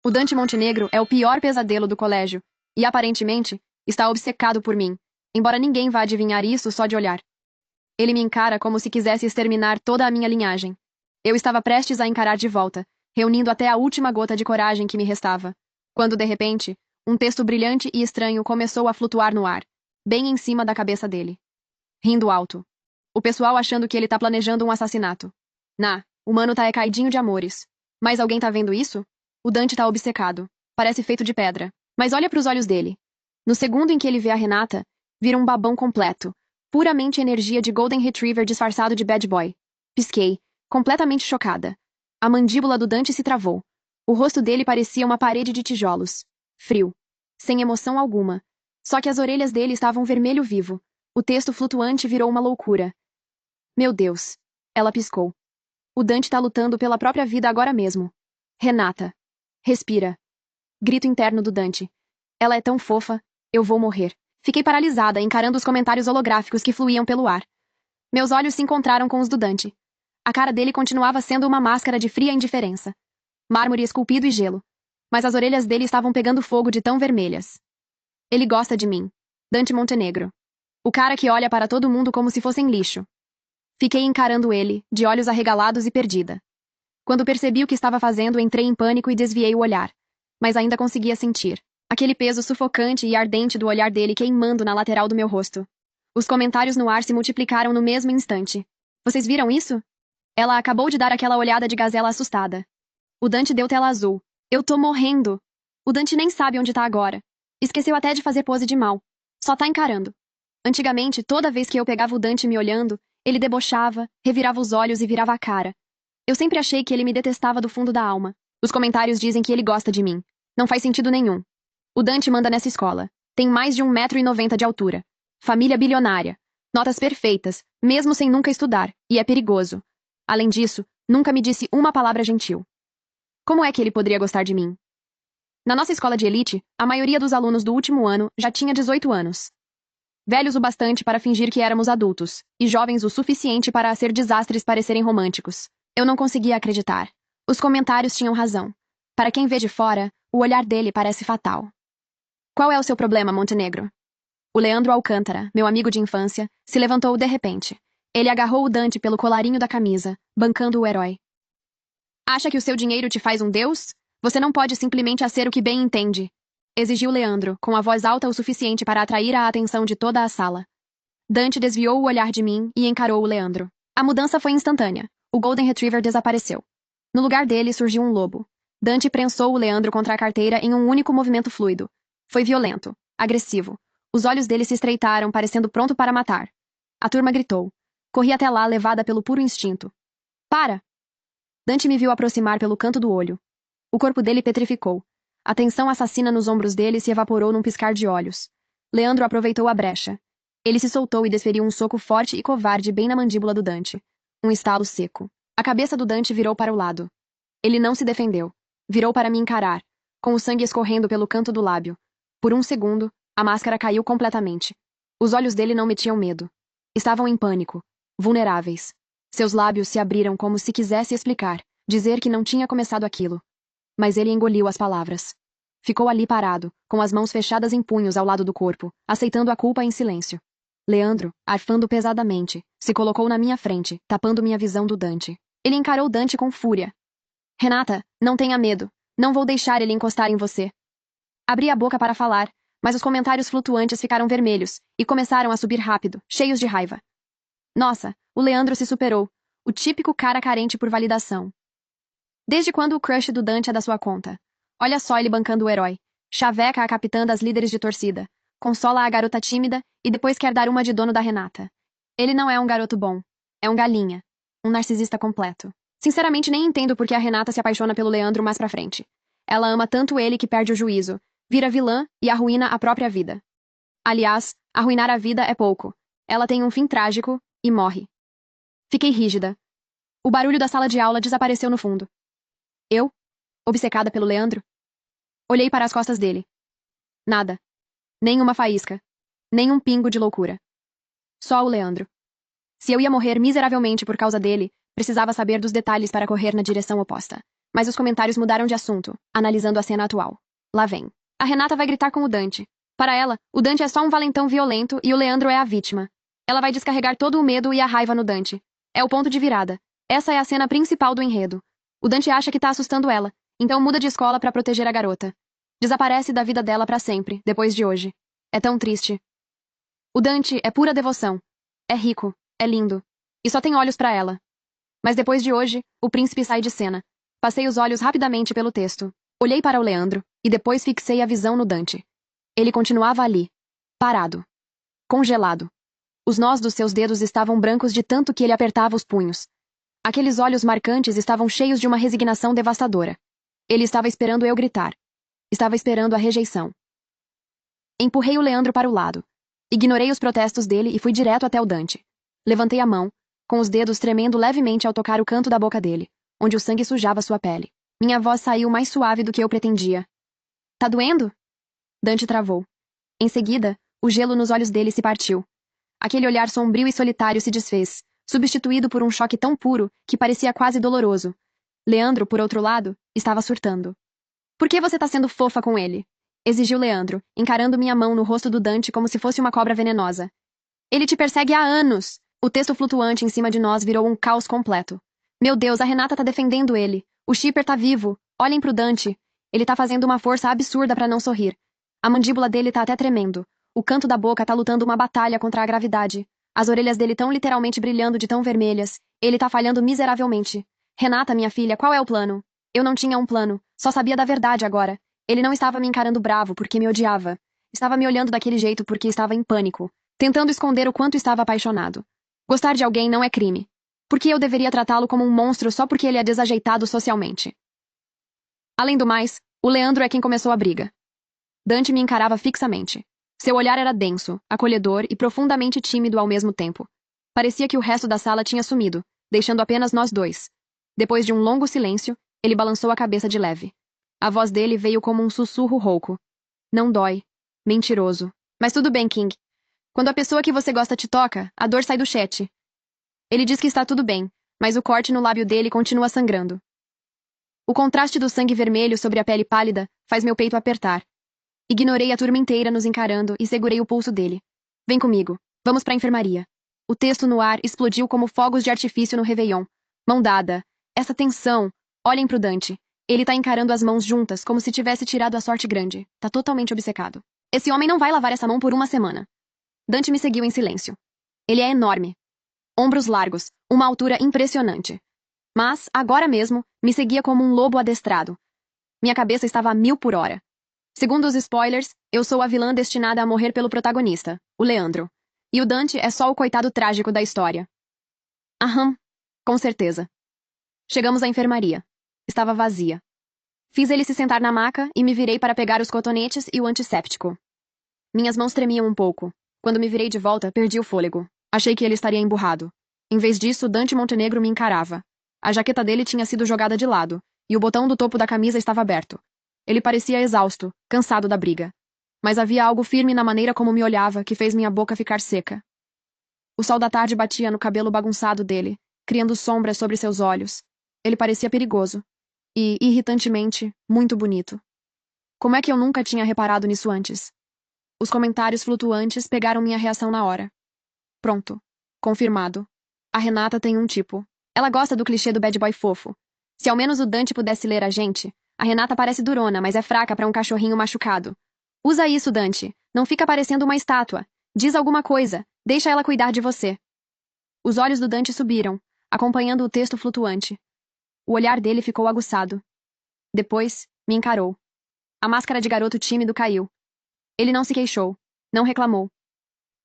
O Dante Montenegro é o pior pesadelo do colégio, e aparentemente, está obcecado por mim, embora ninguém vá adivinhar isso só de olhar. Ele me encara como se quisesse exterminar toda a minha linhagem. Eu estava prestes a encarar de volta, reunindo até a última gota de coragem que me restava, quando de repente, um texto brilhante e estranho começou a flutuar no ar, bem em cima da cabeça dele. Rindo alto. O pessoal achando que ele tá planejando um assassinato. O mano tá caidinho de amores. Mas alguém tá vendo isso? O Dante tá obcecado. Parece feito de pedra. Mas olha pros olhos dele. No segundo em que ele vê a Renata, vira um babão completo. Puramente energia de Golden Retriever disfarçado de bad boy. Pisquei, completamente chocada. A mandíbula do Dante se travou. O rosto dele parecia uma parede de tijolos. Frio. Sem emoção alguma. Só que as orelhas dele estavam vermelho vivo. O texto flutuante virou uma loucura. Meu Deus. Ela piscou. O Dante tá lutando pela própria vida agora mesmo. Renata. Respira. Grito interno do Dante. Ela é tão fofa. Eu vou morrer. Fiquei paralisada, encarando os comentários holográficos que fluíam pelo ar. Meus olhos se encontraram com os do Dante. A cara dele continuava sendo uma máscara de fria indiferença. Mármore esculpido e gelo. Mas as orelhas dele estavam pegando fogo de tão vermelhas. Ele gosta de mim. Dante Montenegro. O cara que olha para todo mundo como se fossem lixo. Fiquei encarando ele, de olhos arregalados e perdida. Quando percebi o que estava fazendo, entrei em pânico e desviei o olhar. Mas ainda conseguia sentir aquele peso sufocante e ardente do olhar dele queimando na lateral do meu rosto. Os comentários no ar se multiplicaram no mesmo instante. Vocês viram isso? Ela acabou de dar aquela olhada de gazela assustada. O Dante deu tela azul. Eu tô morrendo. O Dante nem sabe onde tá agora. Esqueceu até de fazer pose de mal. Só tá encarando. Antigamente, toda vez que eu pegava o Dante me olhando, ele debochava, revirava os olhos e virava a cara. Eu sempre achei que ele me detestava do fundo da alma. Os comentários dizem que ele gosta de mim. Não faz sentido nenhum. O Dante manda nessa escola. Tem mais de 1,90 m de altura. Família bilionária. Notas perfeitas, mesmo sem nunca estudar, e é perigoso. Além disso, nunca me disse uma palavra gentil. Como é que ele poderia gostar de mim? Na nossa escola de elite, a maioria dos alunos do último ano já tinha 18 anos. Velhos o bastante para fingir que éramos adultos, e jovens o suficiente para ser desastres parecerem românticos. Eu não conseguia acreditar. Os comentários tinham razão. Para quem vê de fora, o olhar dele parece fatal. Qual é o seu problema, Montenegro? O Leandro Alcântara, meu amigo de infância, se levantou de repente. Ele agarrou o Dante pelo colarinho da camisa, bancando o herói. Acha que o seu dinheiro te faz um deus? Você não pode simplesmente ser o que bem entende. Exigiu Leandro, com a voz alta o suficiente para atrair a atenção de toda a sala. Dante desviou o olhar de mim e encarou o Leandro. A mudança foi instantânea. O Golden Retriever desapareceu. No lugar dele surgiu um lobo. Dante prensou o Leandro contra a carteira em um único movimento fluido. Foi violento, agressivo. Os olhos dele se estreitaram, parecendo pronto para matar. A turma gritou. Corri até lá, levada pelo puro instinto. Para! Dante me viu aproximar pelo canto do olho. O corpo dele petrificou. A tensão assassina nos ombros dele se evaporou num piscar de olhos. Leandro aproveitou a brecha. Ele se soltou e desferiu um soco forte e covarde bem na mandíbula do Dante. Um estalo seco. A cabeça do Dante virou para o lado. Ele não se defendeu. Virou para me encarar, com o sangue escorrendo pelo canto do lábio. Por um segundo, a máscara caiu completamente. Os olhos dele não metiam medo. Estavam em pânico, vulneráveis. Seus lábios se abriram como se quisesse explicar, dizer que não tinha começado aquilo. Mas ele engoliu as palavras. Ficou ali parado, com as mãos fechadas em punhos ao lado do corpo, aceitando a culpa em silêncio. Leandro, arfando pesadamente, se colocou na minha frente, tapando minha visão do Dante. Ele encarou Dante com fúria. Renata, não tenha medo. Não vou deixar ele encostar em você. Abri a boca para falar, mas os comentários flutuantes ficaram vermelhos e começaram a subir rápido, cheios de raiva. Nossa, o Leandro se superou. O típico cara carente por validação. Desde quando o crush do Dante é da sua conta? Olha só ele bancando o herói. Chaveca a capitã das líderes de torcida. Consola a garota tímida e depois quer dar uma de dono da Renata. Ele não é um garoto bom. É um galinha. Um narcisista completo. Sinceramente, nem entendo por que a Renata se apaixona pelo Leandro mais pra frente. Ela ama tanto ele que perde o juízo, vira vilã e arruína a própria vida. Aliás, arruinar a vida é pouco. Ela tem um fim trágico e morre. Fiquei rígida. O barulho da sala de aula desapareceu no fundo. Eu, obcecada pelo Leandro, olhei para as costas dele. Nada. Nem uma faísca. Nem um pingo de loucura. Só o Leandro. Se eu ia morrer miseravelmente por causa dele, precisava saber dos detalhes para correr na direção oposta. Mas os comentários mudaram de assunto, analisando a cena atual. Lá vem. A Renata vai gritar com o Dante. Para ela, o Dante é só um valentão violento e o Leandro é a vítima. Ela vai descarregar todo o medo e a raiva no Dante. É o ponto de virada. Essa é a cena principal do enredo. O Dante acha que tá assustando ela, então muda de escola para proteger a garota. Desaparece da vida dela para sempre, depois de hoje. É tão triste. O Dante é pura devoção. É rico, é lindo. E só tem olhos para ela. Mas depois de hoje, o príncipe sai de cena. Passei os olhos rapidamente pelo texto. Olhei para o Leandro, e depois fixei a visão no Dante. Ele continuava ali, parado, congelado. Os nós dos seus dedos estavam brancos de tanto que ele apertava os punhos. Aqueles olhos marcantes estavam cheios de uma resignação devastadora. Ele estava esperando eu gritar. Estava esperando a rejeição. Empurrei o Leandro para o lado. Ignorei os protestos dele e fui direto até o Dante. Levantei a mão, com os dedos tremendo levemente ao tocar o canto da boca dele, onde o sangue sujava sua pele. Minha voz saiu mais suave do que eu pretendia. Tá doendo? Dante travou. Em seguida, o gelo nos olhos dele se partiu. Aquele olhar sombrio e solitário se desfez, substituído por um choque tão puro que parecia quase doloroso. Leandro, por outro lado, estava surtando. Por que você tá sendo fofa com ele? Exigiu Leandro, encarando minha mão no rosto do Dante como se fosse uma cobra venenosa. Ele te persegue há anos! O texto flutuante em cima de nós virou um caos completo. Meu Deus, a Renata tá defendendo ele. O Shipper tá vivo. Olhem pro Dante. Ele tá fazendo uma força absurda pra não sorrir. A mandíbula dele tá até tremendo. O canto da boca tá lutando uma batalha contra a gravidade. As orelhas dele tão literalmente brilhando de tão vermelhas. Ele tá falhando miseravelmente. Renata, minha filha, qual é o plano? Eu não tinha um plano. Só sabia da verdade agora. Ele não estava me encarando bravo porque me odiava. Estava me olhando daquele jeito porque estava em pânico, tentando esconder o quanto estava apaixonado. Gostar de alguém não é crime. Por que eu deveria tratá-lo como um monstro só porque ele é desajeitado socialmente? Além do mais, o Leandro é quem começou a briga. Dante me encarava fixamente. Seu olhar era denso, acolhedor e profundamente tímido ao mesmo tempo. Parecia que o resto da sala tinha sumido, deixando apenas nós dois. Depois de um longo silêncio, ele balançou a cabeça de leve. A voz dele veio como um sussurro rouco. Não dói. Mentiroso. Mas tudo bem, King. Quando a pessoa que você gosta te toca, a dor sai do chat. Ele diz que está tudo bem, mas o corte no lábio dele continua sangrando. O contraste do sangue vermelho sobre a pele pálida faz meu peito apertar. Ignorei a turma inteira nos encarando e segurei o pulso dele. Vem comigo. Vamos pra enfermaria. O texto no ar explodiu como fogos de artifício no Réveillon. Mão dada. Essa tensão. Olhem pro Dante. Ele tá encarando as mãos juntas, como se tivesse tirado a sorte grande. Tá totalmente obcecado. Esse homem não vai lavar essa mão por uma semana. Dante me seguiu em silêncio. Ele é enorme. Ombros largos, uma altura impressionante. Mas, agora mesmo, me seguia como um lobo adestrado. Minha cabeça estava a 1000 por hora. Segundo os spoilers, eu sou a vilã destinada a morrer pelo protagonista, o Leandro. E o Dante é só o coitado trágico da história. Aham, com certeza. Chegamos à enfermaria. Estava vazia. Fiz ele se sentar na maca e me virei para pegar os cotonetes e o antisséptico. Minhas mãos tremiam um pouco. Quando me virei de volta, perdi o fôlego. Achei que ele estaria emburrado. Em vez disso, Dante Montenegro me encarava. A jaqueta dele tinha sido jogada de lado, e o botão do topo da camisa estava aberto. Ele parecia exausto, cansado da briga. Mas havia algo firme na maneira como me olhava que fez minha boca ficar seca. O sol da tarde batia no cabelo bagunçado dele, criando sombras sobre seus olhos. Ele parecia perigoso. E, irritantemente, muito bonito. Como é que eu nunca tinha reparado nisso antes? Os comentários flutuantes pegaram minha reação na hora. Pronto. Confirmado. A Renata tem um tipo. Ela gosta do clichê do bad boy fofo. Se ao menos o Dante pudesse ler a gente, a Renata parece durona, mas é fraca para um cachorrinho machucado. Usa isso, Dante. Não fica parecendo uma estátua. Diz alguma coisa. Deixa ela cuidar de você. Os olhos do Dante subiram, acompanhando o texto flutuante. O olhar dele ficou aguçado. Depois, me encarou. A máscara de garoto tímido caiu. Ele não se queixou. Não reclamou.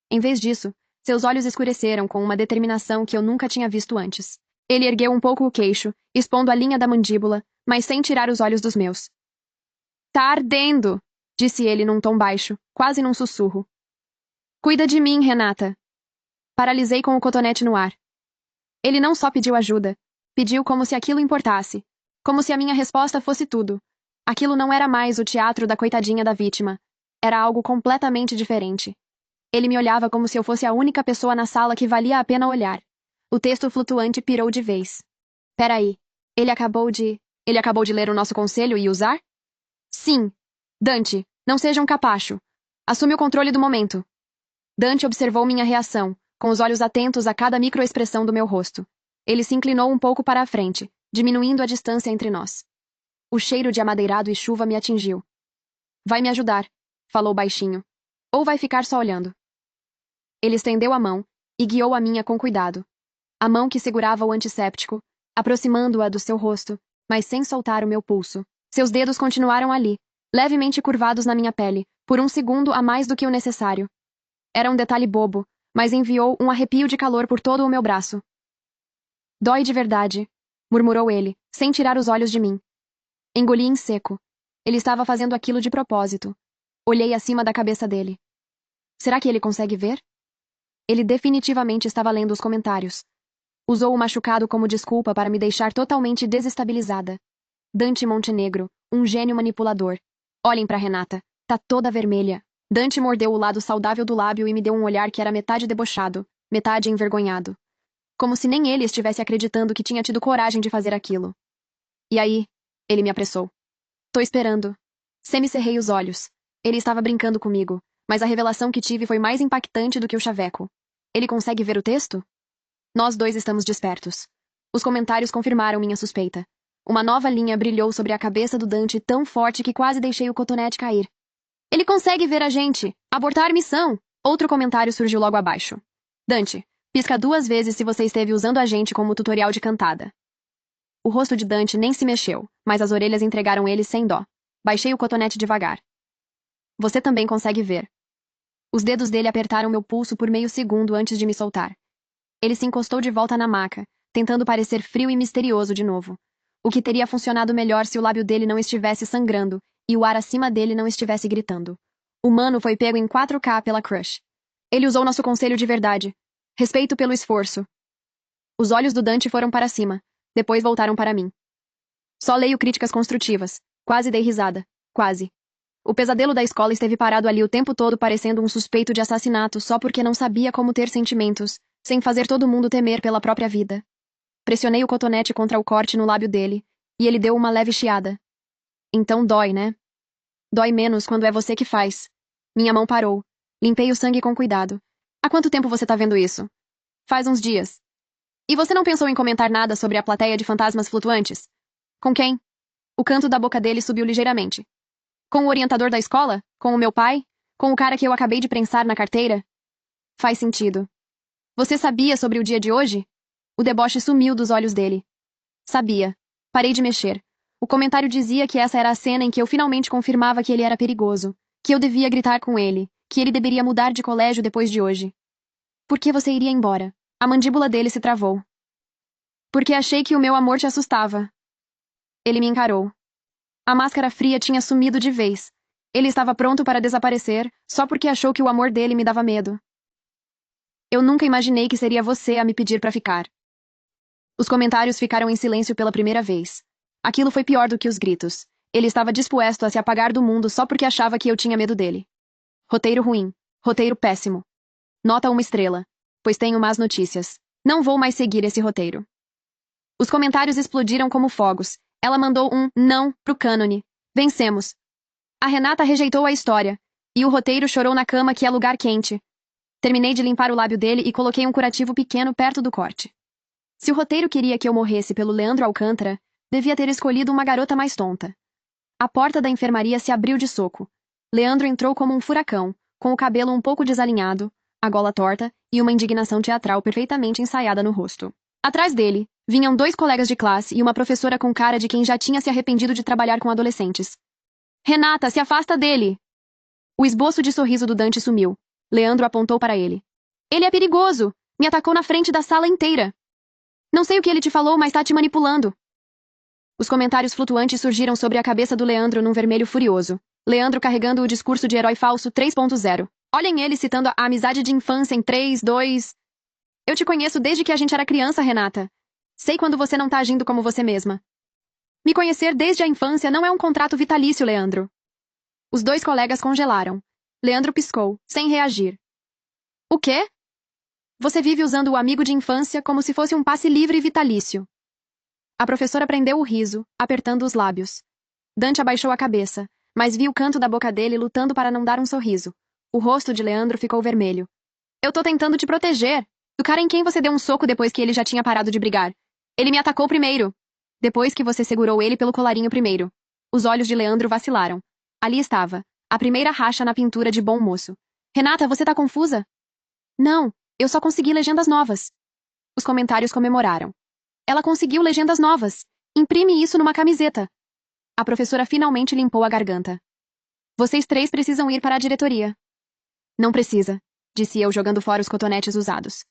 Em vez disso, seus olhos escureceram com uma determinação que eu nunca tinha visto antes. Ele ergueu um pouco o queixo, expondo a linha da mandíbula, mas sem tirar os olhos dos meus. Tá ardendo, disse ele num tom baixo, quase num sussurro. Cuida de mim, Renata. Paralisei com o cotonete no ar. Ele não só pediu ajuda, pediu como se aquilo importasse, como se a minha resposta fosse tudo. Aquilo não era mais o teatro da coitadinha da vítima. Era algo completamente diferente. Ele me olhava como se eu fosse a única pessoa na sala que valia a pena olhar. O texto flutuante pirou de vez. Peraí. Ele acabou de ler o nosso conselho e usar? Sim. Dante, não seja um capacho. Assume o controle do momento. Dante observou minha reação, com os olhos atentos a cada microexpressão do meu rosto. Ele se inclinou um pouco para a frente, diminuindo a distância entre nós. O cheiro de amadeirado e chuva me atingiu. Vai me ajudar, falou baixinho. Ou vai ficar só olhando? Ele estendeu a mão e guiou a minha com cuidado. A mão que segurava o antisséptico, aproximando-a do seu rosto, mas sem soltar o meu pulso. Seus dedos continuaram ali, levemente curvados na minha pele, por um segundo a mais do que o necessário. Era um detalhe bobo, mas enviou um arrepio de calor por todo o meu braço. Dói de verdade, murmurou ele, sem tirar os olhos de mim. Engoli em seco. Ele estava fazendo aquilo de propósito. Olhei acima da cabeça dele. Será que ele consegue ver? Ele definitivamente estava lendo os comentários. Usou o machucado como desculpa para me deixar totalmente desestabilizada. Dante Montenegro, um gênio manipulador. Olhem para Renata. Tá toda vermelha. Dante mordeu o lado saudável do lábio e me deu um olhar que era metade debochado, metade envergonhado. Como se nem ele estivesse acreditando que tinha tido coragem de fazer aquilo. E aí, ele me apressou. Tô esperando. Semicerrei os olhos. Ele estava brincando comigo, mas a revelação que tive foi mais impactante do que o chaveco. Ele consegue ver o texto? Nós dois estamos despertos. Os comentários confirmaram minha suspeita. Uma nova linha brilhou sobre a cabeça do Dante tão forte que quase deixei o cotonete cair. Ele consegue ver a gente! Abortar missão! Outro comentário surgiu logo abaixo. Dante, pisca 2 vezes se você esteve usando a gente como tutorial de cantada. O rosto de Dante nem se mexeu, mas as orelhas entregaram ele sem dó. Baixei o cotonete devagar. Você também consegue ver. Os dedos dele apertaram meu pulso por meio segundo antes de me soltar. Ele se encostou de volta na maca, tentando parecer frio e misterioso de novo. O que teria funcionado melhor se o lábio dele não estivesse sangrando e o ar acima dele não estivesse gritando. O mano foi pego em 4K pela crush. Ele usou nosso conselho de verdade. Respeito pelo esforço. Os olhos do Dante foram para cima. Depois voltaram para mim. Só leio críticas construtivas. Quase dei risada. Quase. O pesadelo da escola esteve parado ali o tempo todo parecendo um suspeito de assassinato só porque não sabia como ter sentimentos, sem fazer todo mundo temer pela própria vida. Pressionei o cotonete contra o corte no lábio dele, e ele deu uma leve chiada. Então dói, né? Dói menos quando é você que faz. Minha mão parou. Limpei o sangue com cuidado. Há quanto tempo você tá vendo isso? Faz uns dias. E você não pensou em comentar nada sobre a plateia de fantasmas flutuantes? Com quem? O canto da boca dele subiu ligeiramente. Com o orientador da escola? Com o meu pai? Com o cara que eu acabei de prensar na carteira? Faz sentido. Você sabia sobre o dia de hoje? O deboche sumiu dos olhos dele. Sabia. Parei de mexer. O comentário dizia que essa era a cena em que eu finalmente confirmava que ele era perigoso, que eu devia gritar com ele, que ele deveria mudar de colégio depois de hoje. Por que você iria embora? A mandíbula dele se travou. Porque achei que o meu amor te assustava. Ele me encarou. A máscara fria tinha sumido de vez. Ele estava pronto para desaparecer, só porque achou que o amor dele me dava medo. Eu nunca imaginei que seria você a me pedir para ficar. Os comentários ficaram em silêncio pela primeira vez. Aquilo foi pior do que os gritos. Ele estava disposto a se apagar do mundo só porque achava que eu tinha medo dele. Roteiro ruim. Roteiro péssimo. Nota 1 estrela. Pois tenho más notícias. Não vou mais seguir esse roteiro. Os comentários explodiram como fogos. Ela mandou um não pro cânone. Vencemos. A Renata rejeitou a história. E o roteiro chorou na cama que é lugar quente. Terminei de limpar o lábio dele e coloquei um curativo pequeno perto do corte. Se o roteiro queria que eu morresse pelo Leandro Alcântara, devia ter escolhido uma garota mais tonta. A porta da enfermaria se abriu de soco. Leandro entrou como um furacão, com o cabelo um pouco desalinhado, a gola torta e uma indignação teatral perfeitamente ensaiada no rosto. Atrás dele, vinham 2 colegas de classe e uma professora com cara de quem já tinha se arrependido de trabalhar com adolescentes. Renata, se afasta dele! O esboço de sorriso do Dante sumiu. Leandro apontou para ele. Ele é perigoso! Me atacou na frente da sala inteira! Não sei o que ele te falou, mas tá te manipulando. Os comentários flutuantes surgiram sobre a cabeça do Leandro num vermelho furioso. Leandro carregando o discurso de herói falso 3.0. Olhem ele citando a amizade de infância em 3, 2... Eu te conheço desde que a gente era criança, Renata. Sei quando você não tá agindo como você mesma. Me conhecer desde a infância não é um contrato vitalício, Leandro. Os 2 colegas congelaram. Leandro piscou, sem reagir. O quê? Você vive usando o amigo de infância como se fosse um passe livre e vitalício. A professora prendeu o riso, apertando os lábios. Dante abaixou a cabeça, mas viu o canto da boca dele lutando para não dar um sorriso. O rosto de Leandro ficou vermelho. Eu tô tentando te proteger. Do cara em quem você deu um soco depois que ele já tinha parado de brigar. Ele me atacou primeiro. Depois que você segurou ele pelo colarinho primeiro. Os olhos de Leandro vacilaram. Ali estava, a primeira racha na pintura de bom moço. Renata, você tá confusa? Não, eu só consegui legendas novas. Os comentários comemoraram. Ela conseguiu legendas novas. Imprime isso numa camiseta. A professora finalmente limpou a garganta. Vocês três precisam ir para a diretoria. Não precisa, disse eu jogando fora os cotonetes usados.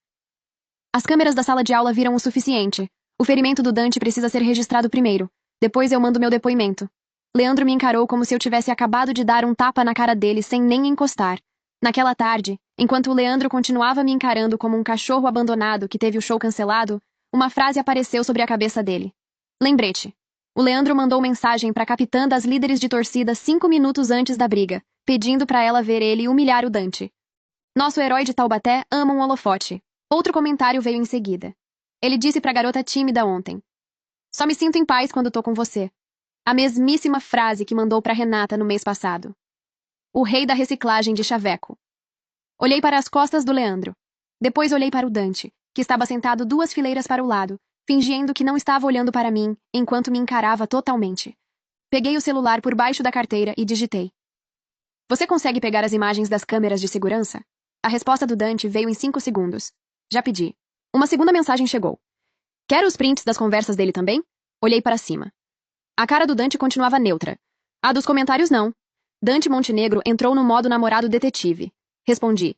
As câmeras da sala de aula viram o suficiente. O ferimento do Dante precisa ser registrado primeiro. Depois eu mando meu depoimento. Leandro me encarou como se eu tivesse acabado de dar um tapa na cara dele sem nem encostar. Naquela tarde, enquanto o Leandro continuava me encarando como um cachorro abandonado que teve o show cancelado, uma frase apareceu sobre a cabeça dele. Lembrete. O Leandro mandou mensagem para a capitã das líderes de torcida 5 minutos antes da briga, pedindo para ela ver ele humilhar o Dante. Nosso herói de Taubaté ama um holofote. Outro comentário veio em seguida. Ele disse para a garota tímida ontem. Só me sinto em paz quando tô com você. A mesmíssima frase que mandou para Renata no mês passado. O rei da reciclagem de chaveco. Olhei para as costas do Leandro. Depois olhei para o Dante, que estava sentado 2 fileiras para o lado, fingindo que não estava olhando para mim, enquanto me encarava totalmente. Peguei o celular por baixo da carteira e digitei. Você consegue pegar as imagens das câmeras de segurança? A resposta do Dante veio em 5 segundos. Já pedi. Uma segunda mensagem chegou. Quer os prints das conversas dele também? Olhei para cima. A cara do Dante continuava neutra. A dos comentários não. Dante Montenegro entrou no modo namorado detetive. Respondi.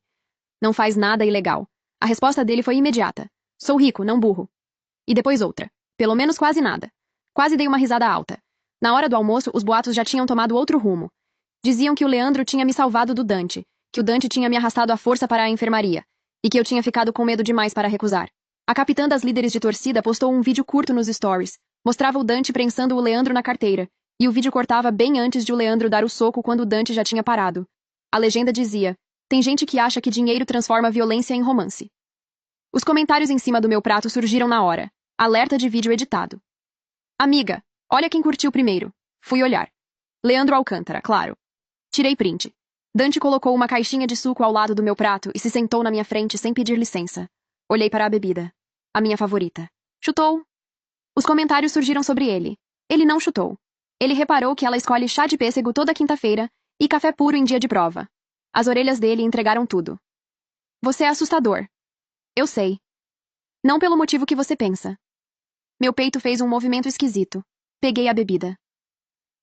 Não faz nada ilegal. A resposta dele foi imediata. Sou rico, não burro. E depois outra. Pelo menos quase nada. Quase dei uma risada alta. Na hora do almoço, os boatos já tinham tomado outro rumo. Diziam que o Leandro tinha me salvado do Dante, que o Dante tinha me arrastado à força para a enfermaria, e que eu tinha ficado com medo demais para recusar. A capitã das líderes de torcida postou um vídeo curto nos stories. Mostrava o Dante prensando o Leandro na carteira, e o vídeo cortava bem antes de o Leandro dar o soco quando o Dante já tinha parado. A legenda dizia: tem gente que acha que dinheiro transforma violência em romance. Os comentários em cima do meu prato surgiram na hora. Alerta de vídeo editado. Amiga, olha quem curtiu primeiro. Fui olhar. Leandro Alcântara, claro. Tirei print. Dante colocou uma caixinha de suco ao lado do meu prato e se sentou na minha frente sem pedir licença. Olhei para a bebida. A minha favorita. Chutou. Os comentários surgiram sobre ele. Ele não chutou. Ele reparou que ela escolhe chá de pêssego toda quinta-feira e café puro em dia de prova. As orelhas dele entregaram tudo. Você é assustador. Eu sei. Não pelo motivo que você pensa. Meu peito fez um movimento esquisito. Peguei a bebida.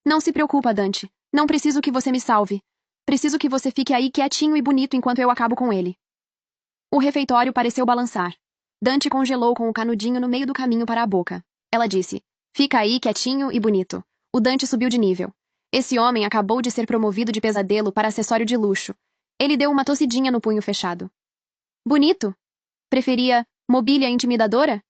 Não se preocupa, Dante. Não preciso que você me salve. Preciso que você fique aí quietinho e bonito enquanto eu acabo com ele. O refeitório pareceu balançar. Dante congelou com o canudinho no meio do caminho para a boca. Ela disse: fica aí quietinho e bonito. O Dante subiu de nível. Esse homem acabou de ser promovido de pesadelo para acessório de luxo. Ele deu uma tossidinha no punho fechado. Bonito? Preferia mobília intimidadora?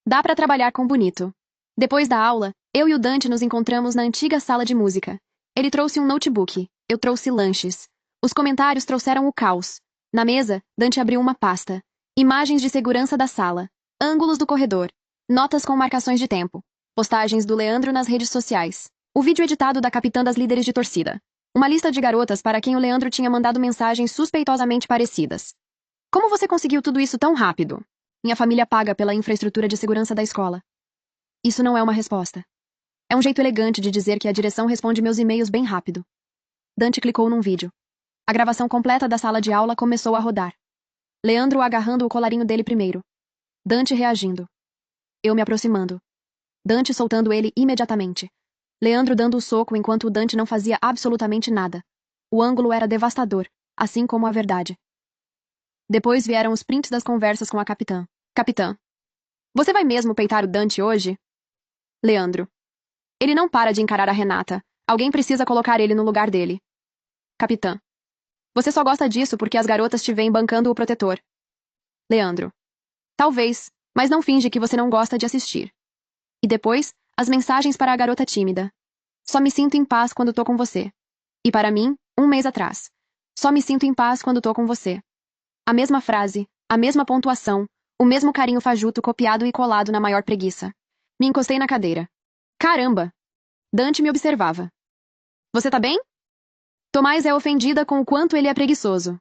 Dá para trabalhar com bonito. Depois da aula, eu e o Dante nos encontramos na antiga sala de música. Ele trouxe um notebook, eu trouxe lanches. Os comentários trouxeram o caos. Na mesa, Dante abriu uma pasta. Imagens de segurança da sala. Ângulos do corredor. Notas com marcações de tempo. Postagens do Leandro nas redes sociais. O vídeo editado da capitã das líderes de torcida. Uma lista de garotas para quem o Leandro tinha mandado mensagens suspeitosamente parecidas. Como você conseguiu tudo isso tão rápido? Minha família paga pela infraestrutura de segurança da escola. Isso não é uma resposta. É um jeito elegante de dizer que a direção responde meus e-mails bem rápido. Dante clicou num vídeo. A gravação completa da sala de aula começou a rodar. Leandro agarrando o colarinho dele primeiro. Dante reagindo. Eu me aproximando. Dante soltando ele imediatamente. Leandro dando o soco enquanto o Dante não fazia absolutamente nada. O ângulo era devastador, assim como a verdade. Depois vieram os prints das conversas com a capitã. Capitã. Você vai mesmo peitar o Dante hoje? Leandro. Ele não para de encarar a Renata. Alguém precisa colocar ele no lugar dele. Capitã. Você só gosta disso porque as garotas te veem bancando o protetor. Leandro. Talvez, mas não finge que você não gosta de assistir. E depois, as mensagens para a garota tímida. Só me sinto em paz quando tô com você. E para mim, 1 mês atrás. Só me sinto em paz quando tô com você. A mesma frase, a mesma pontuação, o mesmo carinho fajuto copiado e colado na maior preguiça. Me encostei na cadeira. Caramba! Dante me observava. Você tá bem? Tomás é ofendida com o quanto ele é preguiçoso.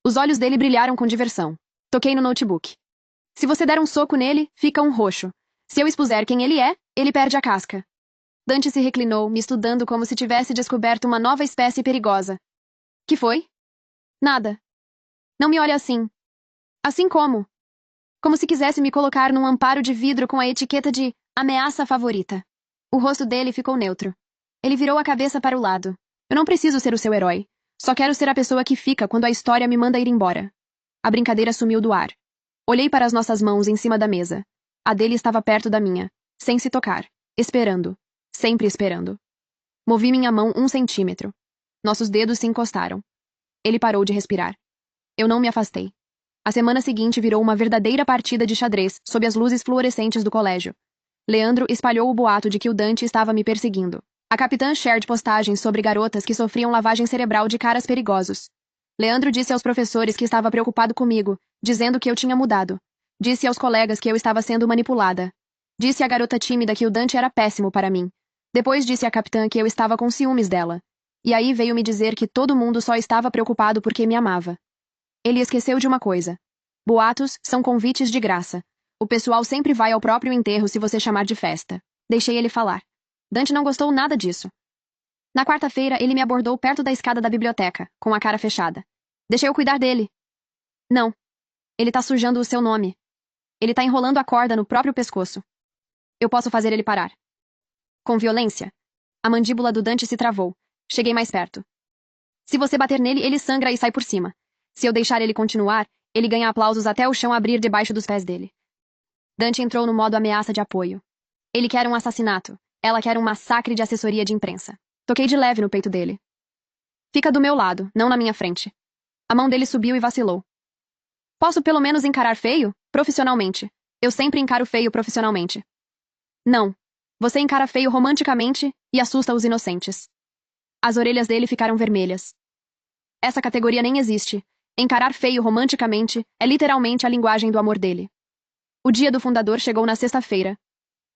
Os olhos dele brilharam com diversão. Toquei no notebook. Se você der um soco nele, fica um roxo. Se eu expuser quem ele perde a casca. Dante se reclinou, me estudando como se tivesse descoberto uma nova espécie perigosa. Que foi? Nada. Não me olhe assim. Assim como? Como se quisesse me colocar num amparo de vidro com a etiqueta de ameaça favorita. O rosto dele ficou neutro. Ele virou a cabeça para o lado. Eu não preciso ser o seu herói. Só quero ser a pessoa que fica quando a história me manda ir embora. A brincadeira sumiu do ar. Olhei para as nossas mãos em cima da mesa. A dele estava perto da minha, sem se tocar, esperando, sempre esperando. Movi minha mão 1 centímetro. Nossos dedos se encostaram. Ele parou de respirar. Eu não me afastei. A semana seguinte virou uma verdadeira partida de xadrez sob as luzes fluorescentes do colégio. Leandro espalhou o boato de que o Dante estava me perseguindo. A capitã shared postagens sobre garotas que sofriam lavagem cerebral de caras perigosos. Leandro disse aos professores que estava preocupado comigo, dizendo que eu tinha mudado. Disse aos colegas que eu estava sendo manipulada. Disse à garota tímida que o Dante era péssimo para mim. Depois disse à capitã que eu estava com ciúmes dela. E aí veio me dizer que todo mundo só estava preocupado porque me amava. Ele esqueceu de uma coisa. Boatos são convites de graça. O pessoal sempre vai ao próprio enterro se você chamar de festa. Deixei ele falar. Dante não gostou nada disso. Na quarta-feira, ele me abordou perto da escada da biblioteca, com a cara fechada. Deixei eu cuidar dele. Não. Ele tá sujando o seu nome. Ele tá enrolando a corda no próprio pescoço. Eu posso fazer ele parar. Com violência. A mandíbula do Dante se travou. Cheguei mais perto. Se você bater nele, ele sangra e sai por cima. Se eu deixar ele continuar, ele ganha aplausos até o chão abrir debaixo dos pés dele. Dante entrou no modo ameaça de apoio. Ele quer um assassinato. Ela quer um massacre de assessoria de imprensa. Toquei de leve no peito dele. Fica do meu lado, não na minha frente. A mão dele subiu e vacilou. Posso pelo menos encarar feio? Profissionalmente. Eu sempre encaro feio profissionalmente. Não. Você encara feio romanticamente e assusta os inocentes. As orelhas dele ficaram vermelhas. Essa categoria nem existe. Encarar feio romanticamente é literalmente a linguagem do amor dele. O dia do fundador chegou na sexta-feira.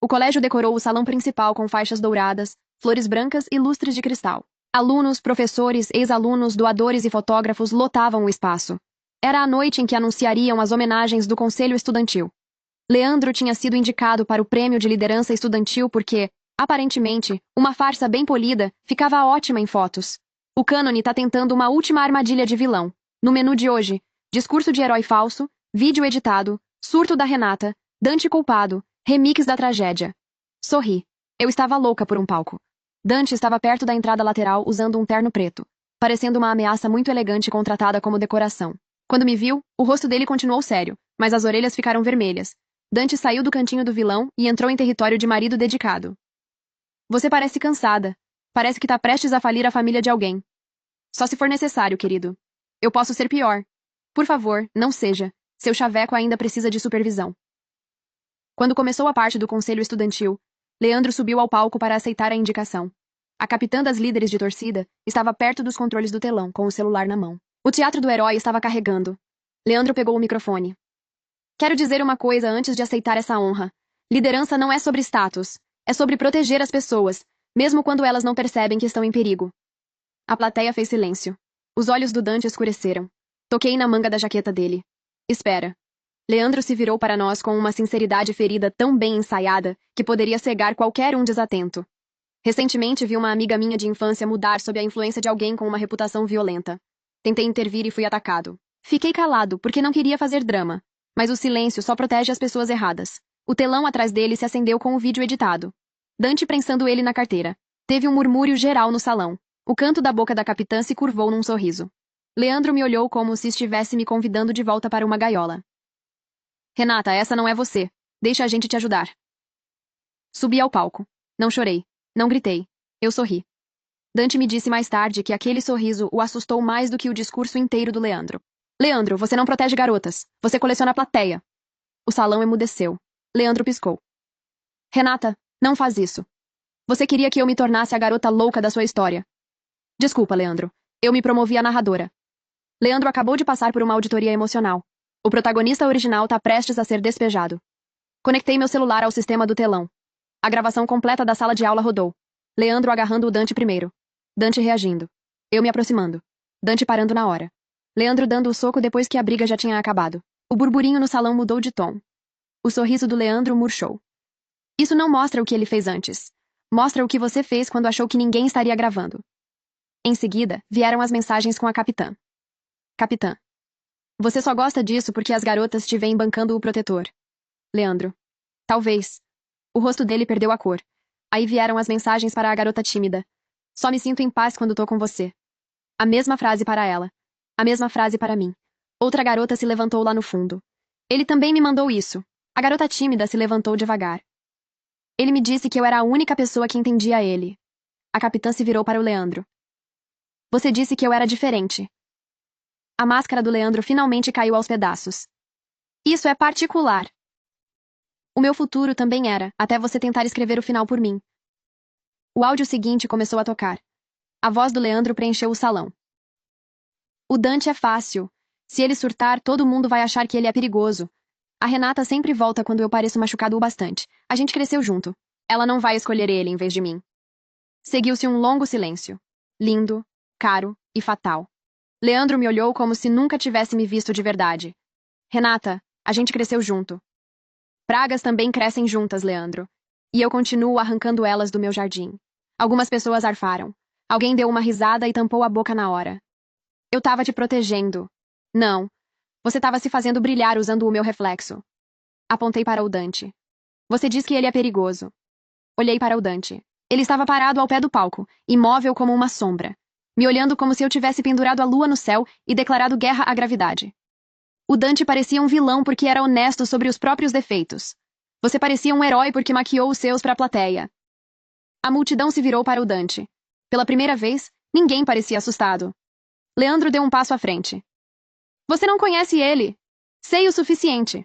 O colégio decorou o salão principal com faixas douradas, flores brancas e lustres de cristal. Alunos, professores, ex-alunos, doadores e fotógrafos lotavam o espaço. Era a noite em que anunciariam as homenagens do Conselho Estudantil. Leandro tinha sido indicado para o prêmio de liderança estudantil porque, aparentemente, uma farsa bem polida ficava ótima em fotos. O cânone tá tentando uma última armadilha de vilão. No menu de hoje, discurso de herói falso, vídeo editado, surto da Renata, Dante culpado, remix da tragédia. Sorri. Eu estava louca por um palco. Dante estava perto da entrada lateral usando um terno preto, parecendo uma ameaça muito elegante contratada como decoração. Quando me viu, o rosto dele continuou sério, mas as orelhas ficaram vermelhas. Dante saiu do cantinho do vilão e entrou em território de marido dedicado. Você parece cansada. Parece que tá prestes a falir a família de alguém. Só se for necessário, querido. Eu posso ser pior. Por favor, não seja. Seu chaveco ainda precisa de supervisão. Quando começou a parte do conselho estudantil, Leandro subiu ao palco para aceitar a indicação. A capitã das líderes de torcida estava perto dos controles do telão, com o celular na mão. O teatro do herói estava carregando. Leandro pegou o microfone. Quero dizer uma coisa antes de aceitar essa honra. Liderança não é sobre status. É sobre proteger as pessoas, mesmo quando elas não percebem que estão em perigo. A plateia fez silêncio. Os olhos do Dante escureceram. Toquei na manga da jaqueta dele. Espera. Leandro se virou para nós com uma sinceridade ferida tão bem ensaiada que poderia cegar qualquer um desatento. Recentemente vi uma amiga minha de infância mudar sob a influência de alguém com uma reputação violenta. Tentei intervir e fui atacado. Fiquei calado porque não queria fazer drama. Mas o silêncio só protege as pessoas erradas. O telão atrás dele se acendeu com o vídeo editado. Dante prensando ele na carteira. Teve um murmúrio geral no salão. O canto da boca da capitã se curvou num sorriso. Leandro me olhou como se estivesse me convidando de volta para uma gaiola. Renata, essa não é você. Deixa a gente te ajudar. Subi ao palco. Não chorei. Não gritei. Eu sorri. Dante me disse mais tarde que aquele sorriso o assustou mais do que o discurso inteiro do Leandro. Leandro, você não protege garotas. Você coleciona plateia. O salão emudeceu. Leandro piscou. Renata, não faz isso. Você queria que eu me tornasse a garota louca da sua história. Desculpa, Leandro. Eu me promovi a narradora. Leandro acabou de passar por uma auditoria emocional. O protagonista original tá prestes a ser despejado. Conectei meu celular ao sistema do telão. A gravação completa da sala de aula rodou. Leandro agarrando o Dante primeiro. Dante reagindo. Eu me aproximando. Dante parando na hora. Leandro dando o soco depois que a briga já tinha acabado. O burburinho no salão mudou de tom. O sorriso do Leandro murchou. Isso não mostra o que ele fez antes. Mostra o que você fez quando achou que ninguém estaria gravando. Em seguida, vieram as mensagens com a capitã. Capitã. Você só gosta disso porque as garotas te veem bancando o protetor. Leandro. Talvez. O rosto dele perdeu a cor. Aí vieram as mensagens para a garota tímida. Só me sinto em paz quando tô com você. A mesma frase para ela. A mesma frase para mim. Outra garota se levantou lá no fundo. Ele também me mandou isso. A garota tímida se levantou devagar. Ele me disse que eu era a única pessoa que entendia ele. A capitã se virou para o Leandro. Você disse que eu era diferente. A máscara do Leandro finalmente caiu aos pedaços. Isso é particular. O meu futuro também era, até você tentar escrever o final por mim. O áudio seguinte começou a tocar. A voz do Leandro preencheu o salão. O Dante é fácil. Se ele surtar, todo mundo vai achar que ele é perigoso. A Renata sempre volta quando eu pareço machucado o bastante. A gente cresceu junto. Ela não vai escolher ele em vez de mim. Seguiu-se um longo silêncio. Lindo, caro e fatal. Leandro me olhou como se nunca tivesse me visto de verdade. Renata, a gente cresceu junto. Pragas também crescem juntas, Leandro. E eu continuo arrancando elas do meu jardim. Algumas pessoas arfaram. Alguém deu uma risada e tampou a boca na hora. Eu tava te protegendo. Não. Você tava se fazendo brilhar usando o meu reflexo. Apontei para o Dante. Você diz que ele é perigoso. Olhei para o Dante. Ele estava parado ao pé do palco, imóvel como uma sombra, me olhando como se eu tivesse pendurado a lua no céu e declarado guerra à gravidade. O Dante parecia um vilão porque era honesto sobre os próprios defeitos. Você parecia um herói porque maquiou os seus para a plateia. A multidão se virou para o Dante. Pela primeira vez, ninguém parecia assustado. Leandro deu um passo à frente. Você não conhece ele. Sei o suficiente.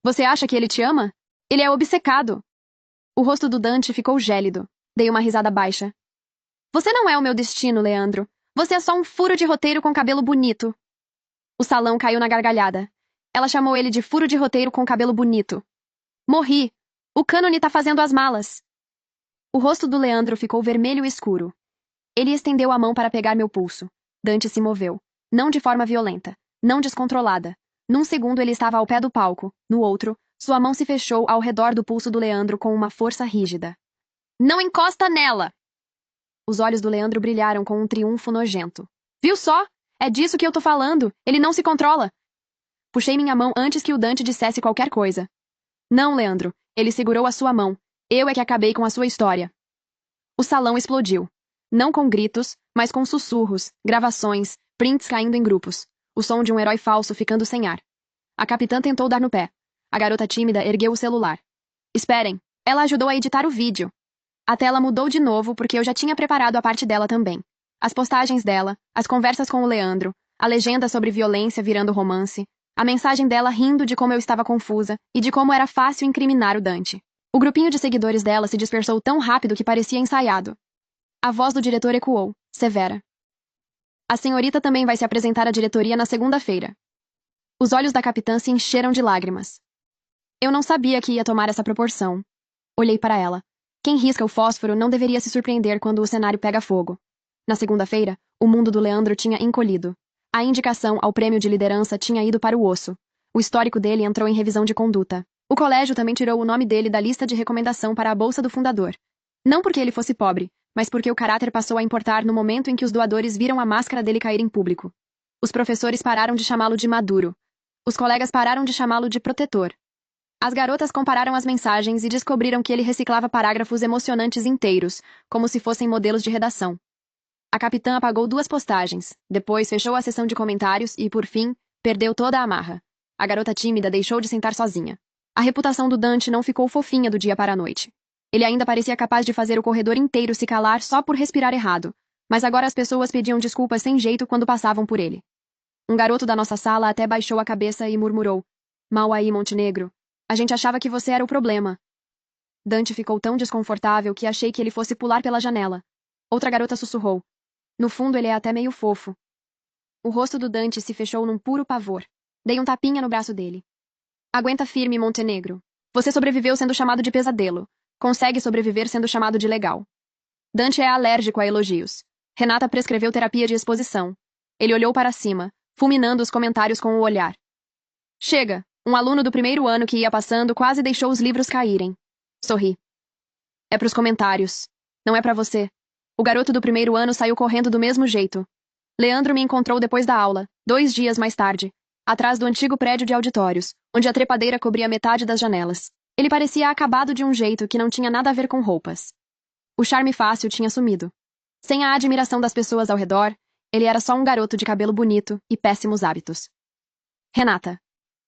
Você acha que ele te ama? Ele é obcecado. O rosto do Dante ficou gélido. Dei uma risada baixa. Você não é o meu destino, Leandro. Você é só um furo de roteiro com cabelo bonito. O salão caiu na gargalhada. Ela chamou ele de furo de roteiro com cabelo bonito. Morri. O cânone tá fazendo as malas. O rosto do Leandro ficou vermelho escuro. Ele estendeu a mão para pegar meu pulso. Dante se moveu. Não de forma violenta. Não descontrolada. Num segundo ele estava ao pé do palco. No outro, sua mão se fechou ao redor do pulso do Leandro com uma força rígida. Não encosta nela! Os olhos do Leandro brilharam com um triunfo nojento. Viu só? É disso que eu tô falando. Ele não se controla. Puxei minha mão antes que o Dante dissesse qualquer coisa. Não, Leandro. Ele segurou a sua mão. Eu é que acabei com a sua história. O salão explodiu. Não com gritos, mas com sussurros, gravações, prints caindo em grupos. O som de um herói falso ficando sem ar. A capitã tentou dar no pé. A garota tímida ergueu o celular. Esperem. Ela ajudou a editar o vídeo. A tela mudou de novo porque eu já tinha preparado a parte dela também. As postagens dela, as conversas com o Leandro, a legenda sobre violência virando romance, a mensagem dela rindo de como eu estava confusa e de como era fácil incriminar o Dante. O grupinho de seguidores dela se dispersou tão rápido que parecia ensaiado. A voz do diretor ecoou, severa. A senhorita também vai se apresentar à diretoria na segunda-feira. Os olhos da capitã se encheram de lágrimas. Eu não sabia que ia tomar essa proporção. Olhei para ela. Quem risca o fósforo não deveria se surpreender quando o cenário pega fogo. Na segunda-feira, o mundo do Leandro tinha encolhido. A indicação ao prêmio de liderança tinha ido para o osso. O histórico dele entrou em revisão de conduta. O colégio também tirou o nome dele da lista de recomendação para a bolsa do fundador. Não porque ele fosse pobre, mas porque o caráter passou a importar no momento em que os doadores viram a máscara dele cair em público. Os professores pararam de chamá-lo de maduro. Os colegas pararam de chamá-lo de protetor. As garotas compararam as mensagens e descobriram que ele reciclava parágrafos emocionantes inteiros, como se fossem modelos de redação. A capitã apagou 2 postagens, depois fechou a sessão de comentários e, por fim, perdeu toda a amarra. A garota tímida deixou de sentar sozinha. A reputação do Dante não ficou fofinha do dia para a noite. Ele ainda parecia capaz de fazer o corredor inteiro se calar só por respirar errado, mas agora as pessoas pediam desculpas sem jeito quando passavam por ele. Um garoto da nossa sala até baixou a cabeça e murmurou: Mal aí, Montenegro. A gente achava que você era o problema. Dante ficou tão desconfortável que achei que ele fosse pular pela janela. Outra garota sussurrou: No fundo ele é até meio fofo. O rosto do Dante se fechou num puro pavor. Dei um tapinha no braço dele. Aguenta firme, Montenegro. Você sobreviveu sendo chamado de pesadelo. Consegue sobreviver sendo chamado de legal. Dante é alérgico a elogios. Renata prescreveu terapia de exposição. Ele olhou para cima, fulminando os comentários com o olhar. Chega! Um aluno do primeiro ano que ia passando quase deixou os livros caírem. Sorri. É pros comentários. Não é pra você. O garoto do primeiro ano saiu correndo do mesmo jeito. Leandro me encontrou depois da aula, 2 dias mais tarde, atrás do antigo prédio de auditórios, onde a trepadeira cobria metade das janelas. Ele parecia acabado de um jeito que não tinha nada a ver com roupas. O charme fácil tinha sumido. Sem a admiração das pessoas ao redor, ele era só um garoto de cabelo bonito e péssimos hábitos. Renata.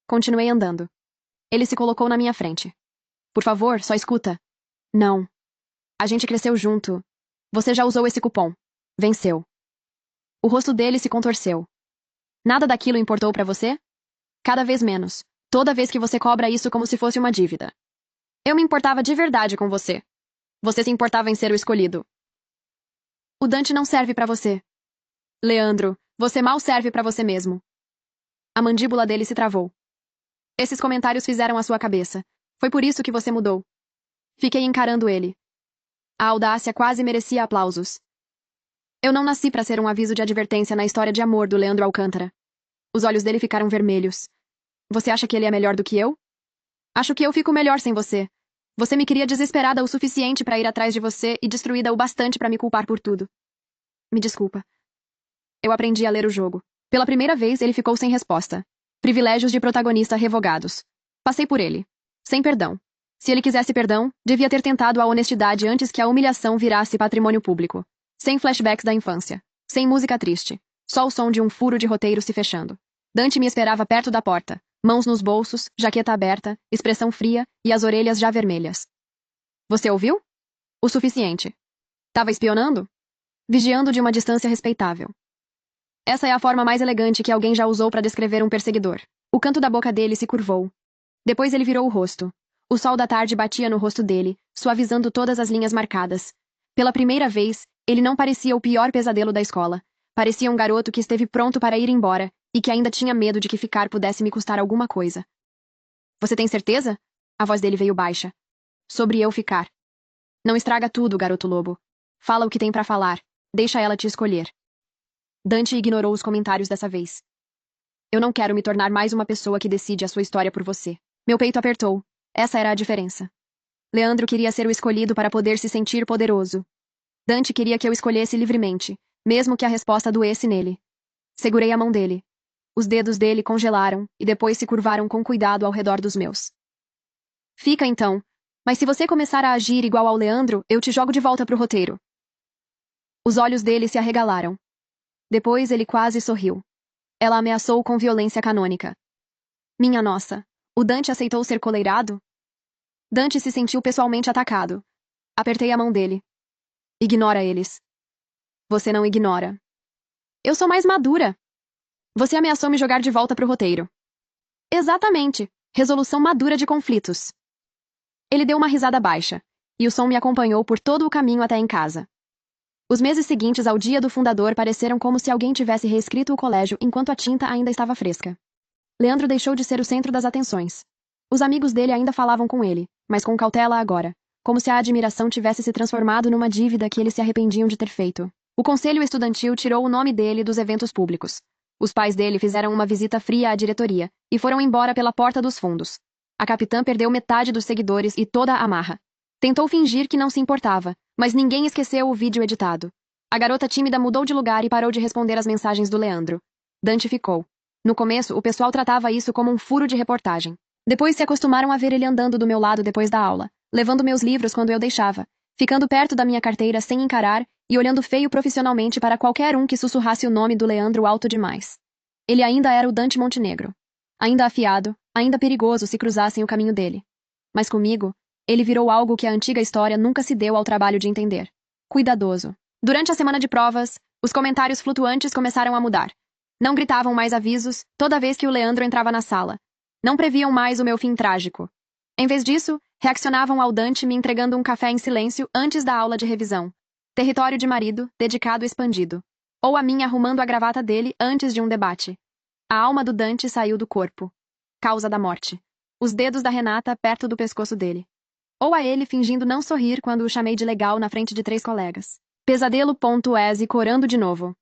Continuei andando. Ele se colocou na minha frente. Por favor, só escuta. Não. A gente cresceu junto. Você já usou esse cupom. Venceu. O rosto dele se contorceu. Nada daquilo importou pra você? Cada vez menos. Toda vez que você cobra isso como se fosse uma dívida. Eu me importava de verdade com você. Você se importava em ser o escolhido. O Dante não serve pra você. Leandro, você mal serve pra você mesmo. A mandíbula dele se travou. Esses comentários fizeram a sua cabeça. Foi por isso que você mudou. Fiquei encarando ele. A audácia quase merecia aplausos. Eu não nasci pra ser um aviso de advertência na história de amor do Leandro Alcântara. Os olhos dele ficaram vermelhos. Você acha que ele é melhor do que eu? Acho que eu fico melhor sem você. Você me queria desesperada o suficiente pra ir atrás de você e destruída o bastante pra me culpar por tudo. Me desculpa. Eu aprendi a ler o jogo. Pela primeira vez, ele ficou sem resposta. Privilégios de protagonista revogados. Passei por ele. Sem perdão. Se ele quisesse perdão, devia ter tentado a honestidade antes que a humilhação virasse patrimônio público. Sem flashbacks da infância. Sem música triste. Só o som de um furo de roteiro se fechando. Dante me esperava perto da porta. Mãos nos bolsos, jaqueta aberta, expressão fria e as orelhas já vermelhas. Você ouviu? O suficiente. Tava espionando? Vigiando de uma distância respeitável. Essa é a forma mais elegante que alguém já usou para descrever um perseguidor. O canto da boca dele se curvou. Depois ele virou o rosto. O sol da tarde batia no rosto dele, suavizando todas as linhas marcadas. Pela primeira vez, ele não parecia o pior pesadelo da escola. Parecia um garoto que esteve pronto para ir embora e que ainda tinha medo de que ficar pudesse me custar alguma coisa. Você tem certeza? A voz dele veio baixa. Sobre eu ficar. Não estraga tudo, garoto lobo. Fala o que tem para falar. Deixa ela te escolher. Dante ignorou os comentários dessa vez. Eu não quero me tornar mais uma pessoa que decide a sua história por você. Meu peito apertou. Essa era a diferença. Leandro queria ser o escolhido para poder se sentir poderoso. Dante queria que eu escolhesse livremente, mesmo que a resposta doesse nele. Segurei a mão dele. Os dedos dele congelaram e depois se curvaram com cuidado ao redor dos meus. Fica então. Mas se você começar a agir igual ao Leandro, eu te jogo de volta pro roteiro. Os olhos dele se arregalaram. Depois ele quase sorriu. Ela ameaçou com violência canônica. Minha nossa, o Dante aceitou ser coleirado? Dante se sentiu pessoalmente atacado. Apertei a mão dele. Ignora eles. Você não ignora. Eu sou mais madura. Você ameaçou me jogar de volta pro roteiro. Exatamente. Resolução madura de conflitos. Ele deu uma risada baixa, e o som me acompanhou por todo o caminho até em casa. Os meses seguintes ao dia do fundador pareceram como se alguém tivesse reescrito o colégio enquanto a tinta ainda estava fresca. Leandro deixou de ser o centro das atenções. Os amigos dele ainda falavam com ele, mas com cautela agora, como se a admiração tivesse se transformado numa dívida que eles se arrependiam de ter feito. O conselho estudantil tirou o nome dele dos eventos públicos. Os pais dele fizeram uma visita fria à diretoria e foram embora pela porta dos fundos. A capitã perdeu metade dos seguidores e toda a marra. Tentou fingir que não se importava, mas ninguém esqueceu o vídeo editado. A garota tímida mudou de lugar e parou de responder às mensagens do Leandro. Dante ficou. No começo, o pessoal tratava isso como um furo de reportagem. Depois se acostumaram a ver ele andando do meu lado depois da aula, levando meus livros quando eu deixava, ficando perto da minha carteira sem encarar e olhando feio profissionalmente para qualquer um que sussurrasse o nome do Leandro alto demais. Ele ainda era o Dante Montenegro. Ainda afiado, ainda perigoso se cruzassem o caminho dele. Mas comigo, ele virou algo que a antiga história nunca se deu ao trabalho de entender. Cuidadoso. Durante a semana de provas, os comentários flutuantes começaram a mudar. Não gritavam mais avisos toda vez que o Leandro entrava na sala. Não previam mais o meu fim trágico. Em vez disso, reaccionavam ao Dante me entregando um café em silêncio antes da aula de revisão. Território de marido, dedicado expandido. Ou a mim arrumando a gravata dele antes de um debate. A alma do Dante saiu do corpo. Causa da morte. Os dedos da Renata perto do pescoço dele. Ou a ele fingindo não sorrir quando o chamei de legal na frente de 3 colegas. Pesadelo.exe corando de novo.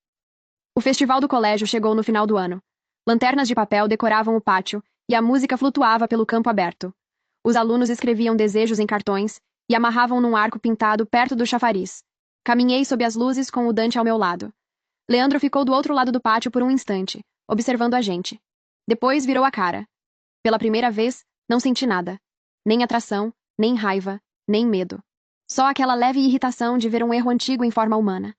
O festival do colégio chegou no final do ano. Lanternas de papel decoravam o pátio e a música flutuava pelo campo aberto. Os alunos escreviam desejos em cartões e amarravam num arco pintado perto do chafariz. Caminhei sob as luzes com o Dante ao meu lado. Leandro ficou do outro lado do pátio por um instante, observando a gente. Depois virou a cara. Pela primeira vez, não senti nada. Nem atração, nem raiva, nem medo. Só aquela leve irritação de ver um erro antigo em forma humana.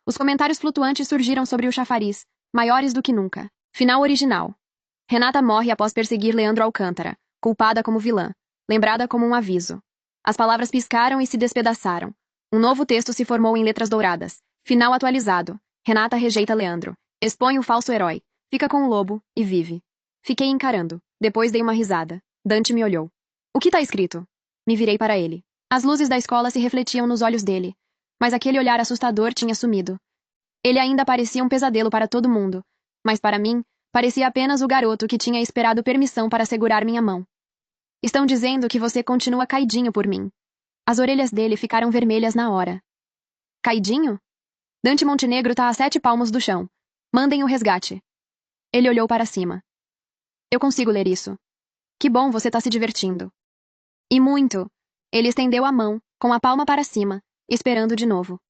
Os comentários flutuantes surgiram sobre o chafariz, maiores do que nunca. Final original. Renata morre após perseguir Leandro Alcântara, culpada como vilã, lembrada como um aviso. As palavras piscaram e se despedaçaram. Um novo texto se formou em letras douradas. Final atualizado. Renata rejeita Leandro. Expõe o falso herói. Fica com o lobo e vive. Fiquei encarando. Depois dei uma risada. Dante me olhou. O que tá escrito? Me virei para ele. As luzes da escola se refletiam nos olhos dele. Mas aquele olhar assustador tinha sumido. Ele ainda parecia um pesadelo para todo mundo. Mas para mim, parecia apenas o garoto que tinha esperado permissão para segurar minha mão. Estão dizendo que você continua caidinho por mim. As orelhas dele ficaram vermelhas na hora. Caidinho? Dante Montenegro tá a 7 palmos do chão. Mandem o resgate. Ele olhou para cima. Eu consigo ler isso. Que bom você tá se divertindo. E muito. Ele estendeu a mão, com a palma para cima, esperando de novo.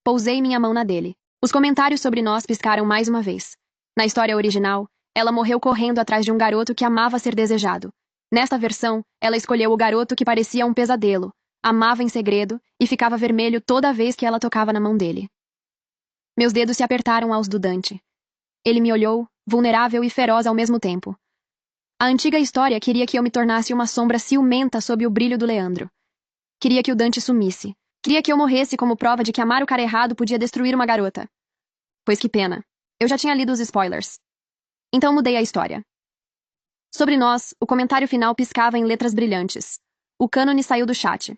Pousei minha mão na dele. Os comentários sobre nós piscaram mais uma vez. Na história original, ela morreu correndo atrás de um garoto que amava ser desejado. Nesta versão, ela escolheu o garoto que parecia um pesadelo, amava em segredo e ficava vermelho toda vez que ela tocava na mão dele. Meus dedos se apertaram aos do Dante. Ele me olhou, vulnerável e feroz ao mesmo tempo. A antiga história queria que eu me tornasse uma sombra ciumenta sob o brilho do Leandro. Queria que o Dante sumisse. Queria que eu morresse como prova de que amar o cara errado podia destruir uma garota. Pois que pena. Eu já tinha lido os spoilers. Então mudei a história. Sobre nós, o comentário final piscava em letras brilhantes. O cânone saiu do chat.